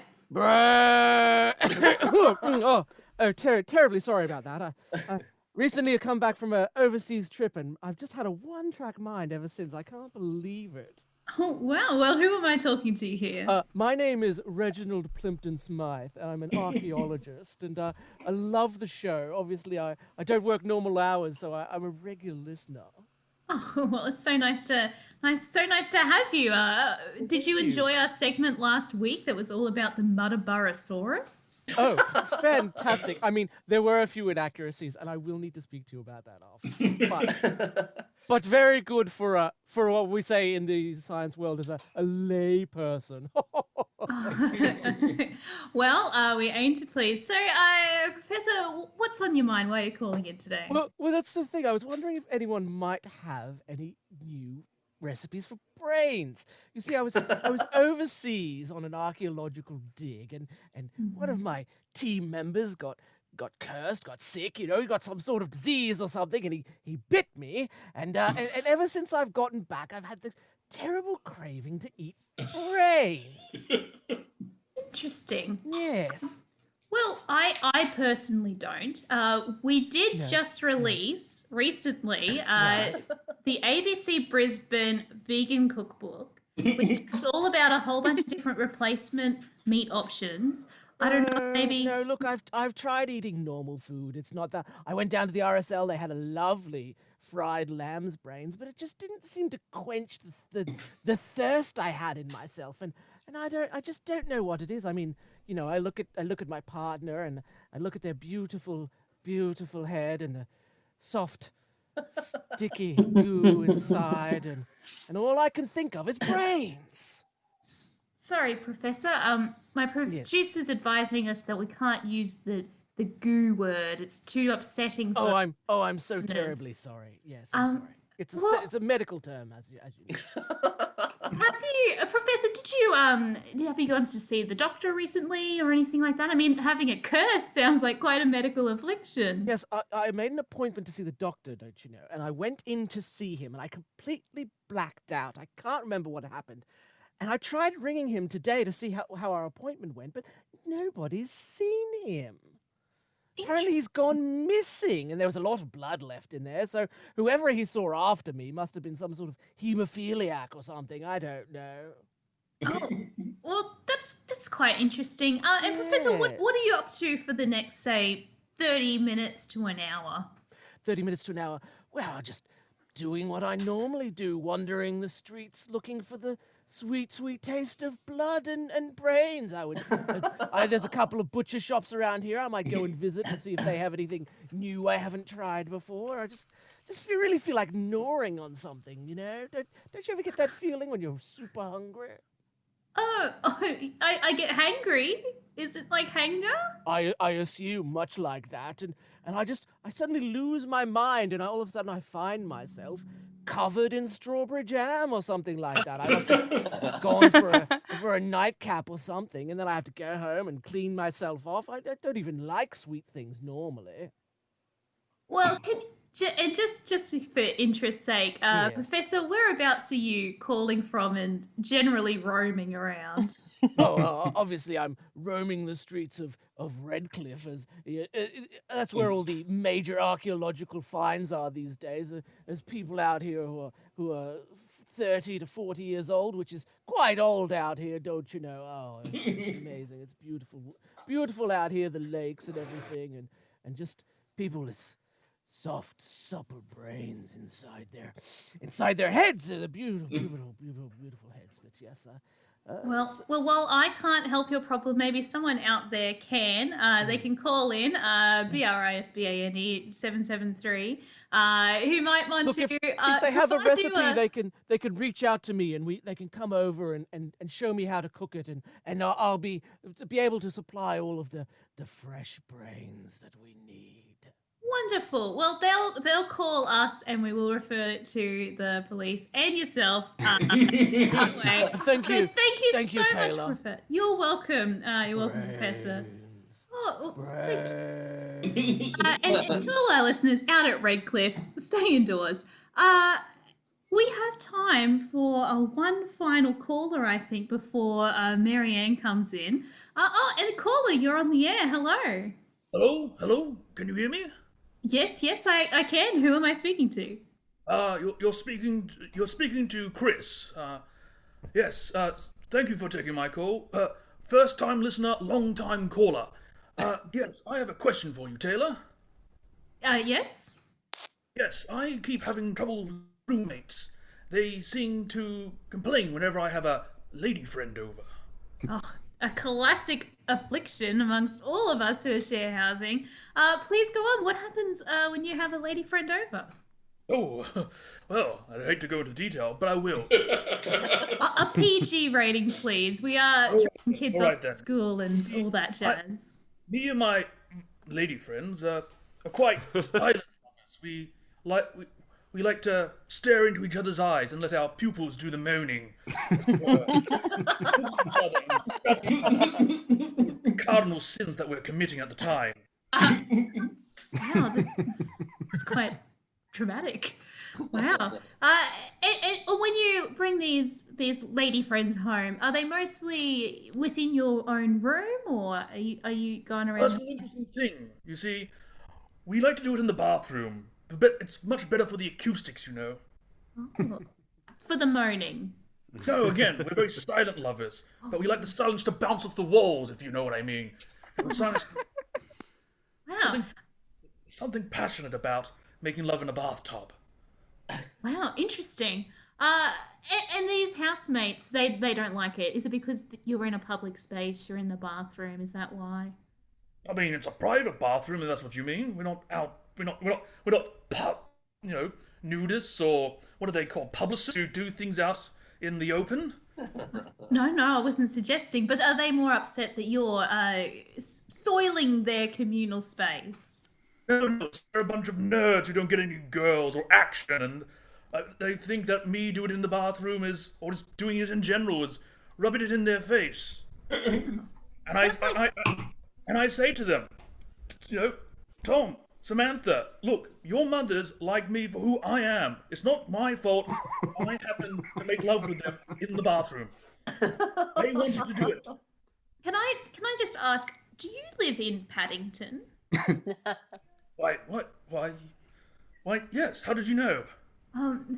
Terribly sorry about that. I recently come back from an overseas trip, and I've just had a one-track mind ever since. I can't believe it. Oh, wow. Well, who am I talking to here? My name is Reginald Plimpton Smythe. I'm an archaeologist, and I love the show. Obviously, I don't work normal hours, so I'm a regular listener. Oh, well, it's so nice to have you. Did you enjoy our segment last week that was all about the Muttaburrasaurus? Oh, fantastic. I mean, there were a few inaccuracies, and I will need to speak to you about that afterwards. But very good for what we say in the science world as a lay person. Well, we aim to please. So, Professor, what's on your mind? Why are you calling in today? Well, that's the thing. I was wondering if anyone might have any new recipes for brains. You see, I was overseas on an archaeological dig, and one of my team members got cursed, got sick, he got some sort of disease or something, and he bit me, and ever since I've gotten back, I've had the terrible craving to eat brains. Interesting. Yes. Well, I personally don't. We did just release recently the ABC Brisbane Vegan Cookbook, which is all about a whole bunch of different replacement meat options. I don't know, maybe. No, look, I've tried eating normal food. It's not that. I went down to the RSL. They had a lovely fried lamb's brains, but it just didn't seem to quench the thirst I had in myself, and I just don't know what it is. I mean, I look at my partner, and I look at their beautiful head and the soft, sticky goo inside, and all I can think of is brains. Sorry, Professor. My producer's advising us that we can't use the goo word. It's too upsetting. For I'm so terribly sorry. Yes, I'm sorry. It's a medical term, as you know. Have you, Professor? Have you gone to see the doctor recently or anything like that? I mean, having a curse sounds like quite a medical affliction. Yes, I made an appointment to see the doctor, don't you know? And I went in to see him, and I completely blacked out. I can't remember what happened. And I tried ringing him today to see how our appointment went, but nobody's seen him. Apparently he's gone missing, and there was a lot of blood left in there, so whoever he saw after me must have been some sort of hemophiliac or something. I don't know. Oh, well, that's quite interesting. And Professor, what are you up to for the next, say, 30 minutes to an hour? 30 minutes to an hour? Well, just doing what I normally do, wandering the streets looking for the sweet, sweet taste of blood and brains. There's a couple of butcher shops around here. I might go and visit to see if they have anything new I haven't tried before. I just really feel like gnawing on something, Don't you ever get that feeling when you're super hungry? Oh, I get hangry. Is it like hanger? I assume much like that, and I suddenly lose my mind, and all of a sudden I find myself covered in strawberry jam or something like that. I must have gone for a nightcap or something, and then I have to go home and clean myself off. I don't even like sweet things normally. Well, just for interest's sake, Yes. Professor, whereabouts are you calling from and generally roaming around? Obviously I'm roaming the streets of Redcliffe, that's where all the major archaeological finds are these days. There's people out here who are 30 to 40 years old, which is quite old out here, don't you know? Oh, it's amazing. It's beautiful out here, the lakes and everything, and just people as soft, supple brains inside their heads. They're beautiful, beautiful heads. But yes, Well, while I can't help your problem, maybe someone out there can. They can call in BRISBANE 773. Who might want look, to? if they have a provide you recipe, they can reach out to me, and they can come over and show me how to cook it, and I'll be able to supply all of the fresh brains that we need. Wonderful. Well, they'll call us, and we will refer it to the police and yourself. That way. Thank you. Thank you so much, Taylor. Professor. You're welcome. You're welcome, Professor. Oh, thank you. And to all our listeners out at Redcliffe, stay indoors. We have time for one final caller, I think, before Marianne comes in. And caller, you're on the air. Hello. Hello. Can you hear me? Yes, I can. Who am I speaking to? You're speaking to Chris. Yes. Thank you for taking my call. First time listener, long time caller. Yes, I have a question for you, Taylor. Yes. Yes, I keep having trouble with roommates. They seem to complain whenever I have a lady friend over. Oh, a classic affliction amongst all of us who share housing. Please go on. What happens when you have a lady friend over? Oh, well, I'd hate to go into detail, but I will. A PG rating, please. We are dropping kids all right off then. at school and all that jazz. Me and my lady friends are quite silent. We like to stare into each other's eyes and let our pupils do the moaning. The cardinal sins that we're committing at the time. Wow, that's quite dramatic. Wow. And when you bring these lady friends home, are they mostly within your own room, or are you going around? That's an interesting thing. You see, we like to do it in the bathroom. But it's much better for the acoustics, you know. Oh, for the moaning. No, again, we're very silent lovers, but we like the silence to bounce off the walls, if you know what I mean. The silence. Wow. Something passionate about making love in a bathtub. Wow, interesting. And these housemates, they don't like it. Is it because you're in a public space, you're in the bathroom? Is that why? I mean, it's a private bathroom, if that's what you mean. We're not out. We're not nudists, or what do they call publicists who do things out in the open? No, I wasn't suggesting. But are they more upset that you're soiling their communal space? No, they're a bunch of nerds who don't get any girls or action, and they think that me doing it in the bathroom or just doing it in general is rubbing it in their face. And I say to them, Tom, Samantha, look, your mothers like me for who I am. It's not my fault I happen to make love with them in the bathroom. They wanted to do it. Can I just ask, do you live in Paddington? Why, what? Why, yes, how did you know?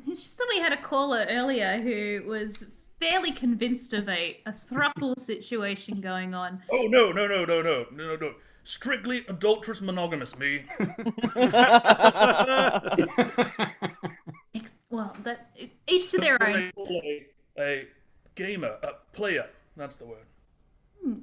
It's just that we had a caller earlier who was fairly convinced of a throuple situation going on. Oh, no. Strictly adulterous monogamous, me. Well, each to their own. A gamer, a player, that's the word.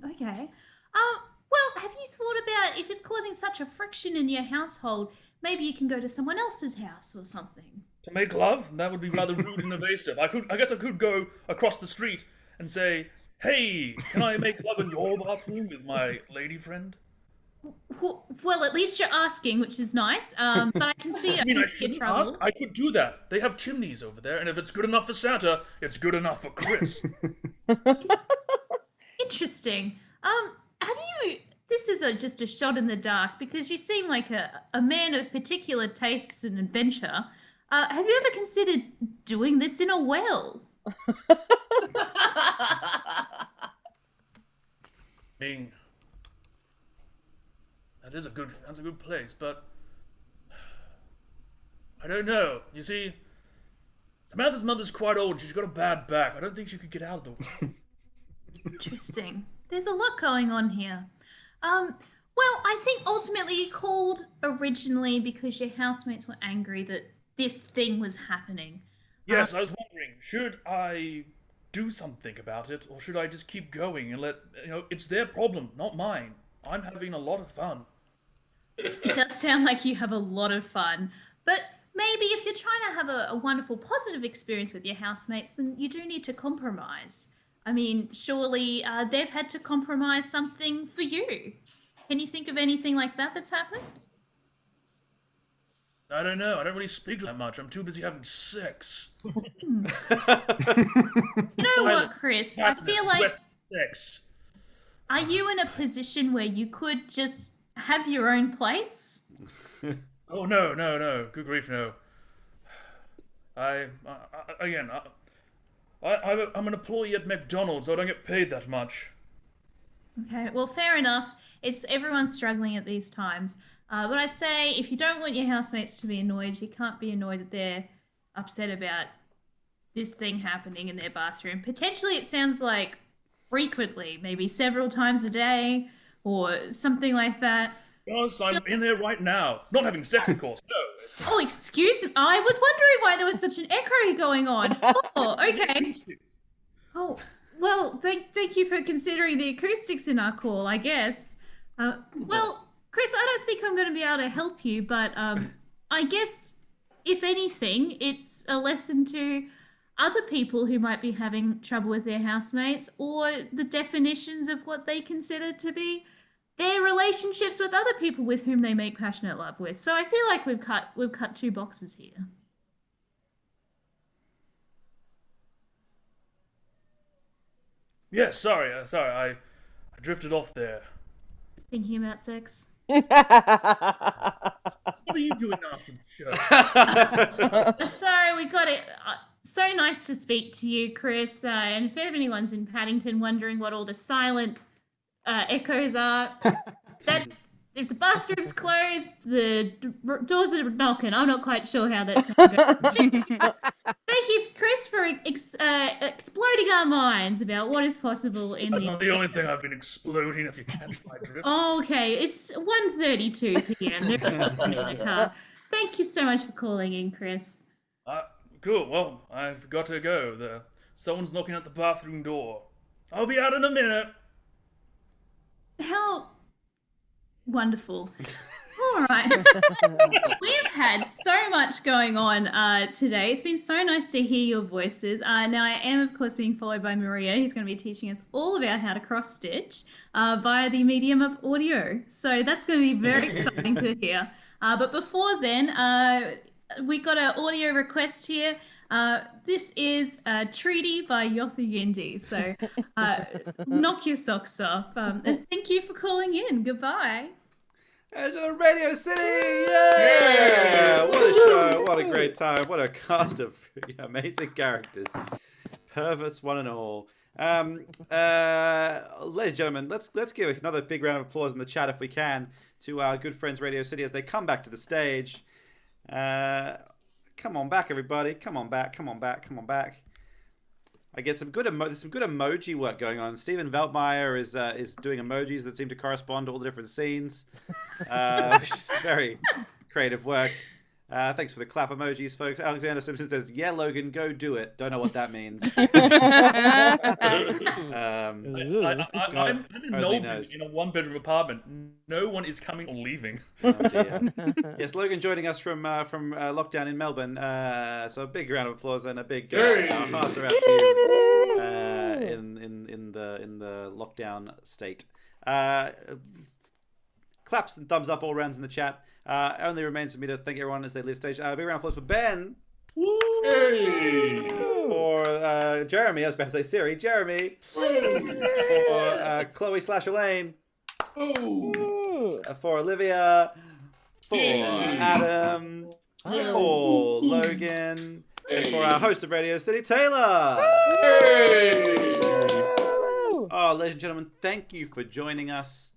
Okay. Well, have you thought about if it's causing such a friction in your household, maybe you can go to someone else's house or something? To make love? That would be rather rude and evasive. I guess I could go across the street and say, hey, can I make love in your bathroom with my lady friend? Well, at least you're asking, which is nice. But I can see I shouldn't ask. I could do that. They have chimneys over there, and if it's good enough for Santa, it's good enough for Chris. Interesting. Have you? This is just a shot in the dark because you seem like a man of particular tastes and adventure. Have you ever considered doing this in a well? I mean, that's a good place, but I don't know. You see, Samantha's mother's quite old. She's got a bad back. I don't think she could get out of the well. Interesting. There's a lot going on here. Well, I think ultimately you called originally because your housemates were angry that this thing was happening. Yes, I was wondering, should I do something about it, or should I just keep going and let, it's their problem, not mine. I'm having a lot of fun. It does sound like you have a lot of fun, but maybe if you're trying to have a wonderful, positive experience with your housemates, then you do need to compromise. I mean, surely they've had to compromise something for you. Can you think of anything like that that's happened? I don't know. I don't really speak that much. I'm too busy having sex. You know what, Chris? I feel like... Sex. Are you in a position where you could just have your own place? Oh, no. Good grief, no. I'm an employee at McDonald's, so I don't get paid that much. Okay, well, fair enough. Everyone's struggling at these times. But I say, if you don't want your housemates to be annoyed, you can't be annoyed that they're upset about this thing happening in their bathroom. Potentially, it sounds like frequently, maybe several times a day, or something like that. Yes, I'm in there right now. Not having sex, of course, no. Oh, excuse me. I was wondering why there was such an echo going on. Oh, okay. Oh, well, thank you for considering the acoustics in our call, I guess. Well, Chris, I don't think I'm going to be able to help you, but I guess, if anything, it's a lesson to other people who might be having trouble with their housemates, or the definitions of what they consider to be their relationships with other people with whom they make passionate love with. So I feel like we've cut two boxes here. Yes, sorry, I drifted off there. Thinking about sex. What are you doing after the show? Sorry, we got it. So nice to speak to you, Chris. And if anyone's in Paddington wondering what all the silent echoes are, that's if the bathroom's closed, the doors are knocking. I'm not quite sure how that's going. Thank you, Chris, for exploding our minds about what is possible in That's the... not the only thing I've been exploding, if you catch my drift. Okay, it's 1:32 p.m. There's someone in the car. Thank you so much for calling in, Chris. Cool, well, I've got to go. Someone's knocking at the bathroom door. I'll be out in a minute. How wonderful. All right. We've had so much going on today. It's been so nice to hear your voices. Now, I am, of course, being followed by Maria, who's going to be teaching us all about how to cross-stitch via the medium of audio. So that's going to be very exciting to hear. But before then, we got an audio request here. This is Treaty by Yothu Yindi. So knock your socks off. And thank you for calling in. Goodbye. And Radio City! Yeah! What a show. What a great time. What a cast of amazing characters. Perverts, one and all. Ladies and gentlemen, let's give another big round of applause in the chat if we can to our good friends Radio City as they come back to the stage. Come on back, everybody. Come on back. I get some good emoji work going on. Steven Veltmeyer is doing emojis that seem to correspond to all the different scenes, which is very creative work. Thanks for the clap emojis, folks. Alexander Simpson says, "Yeah, Logan, go do it." Don't know what that means. I'm in Melbourne in a one-bedroom apartment. No one is coming or leaving. Oh, dear. Yes, Logan joining us from lockdown in Melbourne. So a big round of applause and a big hearts are out to you in the lockdown state. Claps and thumbs up all rounds in the chat. Only remains for me to thank everyone as they leave stage. Big round of applause for Ben. Hey! For Jeremy, I was about to say Siri. Jeremy. For Chloe / Elaine. For Olivia. For Adam. For Logan. And for our host of Radio City, Taylor. Oh, ladies and gentlemen, thank you for joining us.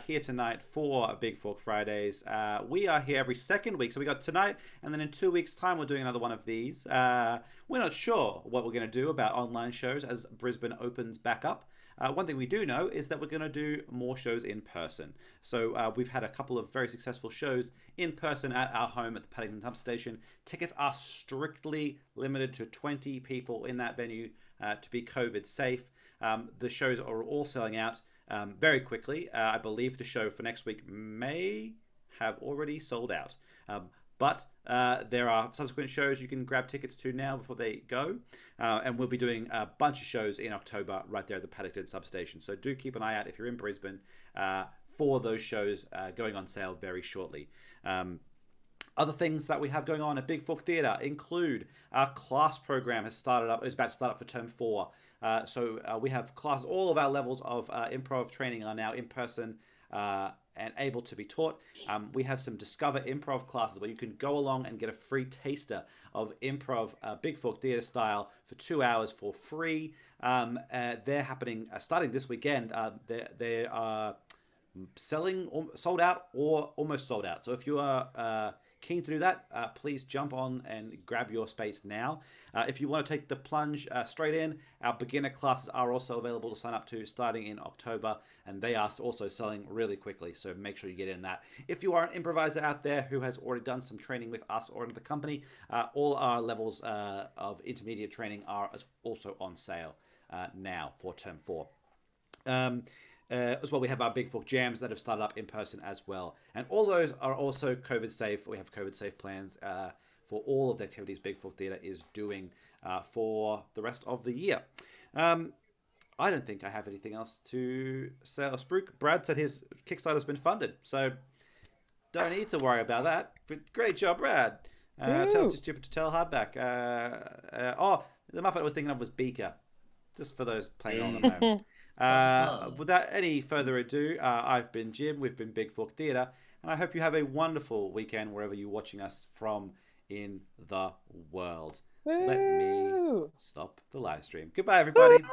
Here tonight for Big Fork Fridays. We are here every second week, so we got tonight, and then in 2 weeks' time we're doing another one of these. We're not sure what we're going to do about online shows as Brisbane opens back up, one thing we do know is that we're going to do more shows in person. So we've had a couple of very successful shows in person at our home at the Paddington Pump Station. Tickets are strictly limited to 20 people in that venue to be COVID safe. The shows are all selling out very quickly. I believe the show for next week may have already sold out. But there are subsequent shows you can grab tickets to now before they go. And we'll be doing a bunch of shows in October right there at the Paddington substation. So do keep an eye out if you're in Brisbane for those shows going on sale very shortly. Other things that we have going on at Big Fork Theatre include our class program has started up. It's about to start up for term 4. So we have classes. All of our levels of improv training are now in person and able to be taught. We have some Discover Improv classes where you can go along and get a free taster of improv Big Fork Theatre style for 2 hours for free. They're happening starting this weekend. They are sold out or almost sold out. So if you are keen to do that, please jump on and grab your space now. If you want to take the plunge straight in, our beginner classes are also available to sign up to starting in October, and they are also selling really quickly, so make sure you get in that. If you are an improviser out there who has already done some training with us or the company, all our levels of intermediate training are also on sale now for term 4. As well, we have our Big Fork Jams that have started up in person as well. And all those are also COVID safe. We have COVID safe plans for all of the activities Big Fork Theatre is doing for the rest of the year. I don't think I have anything else to say. Brad said his Kickstarter's been funded, so don't need to worry about that. But great job, Brad. Tales Too Stupid to Tell hardback. The Muppet I was thinking of was Beaker, just for those playing on the home. Without any further ado, I've been Jim. We've been Big Fork Theatre, and I hope you have a wonderful weekend wherever you're watching us from in the world. Let me stop the live stream. Goodbye, everybody.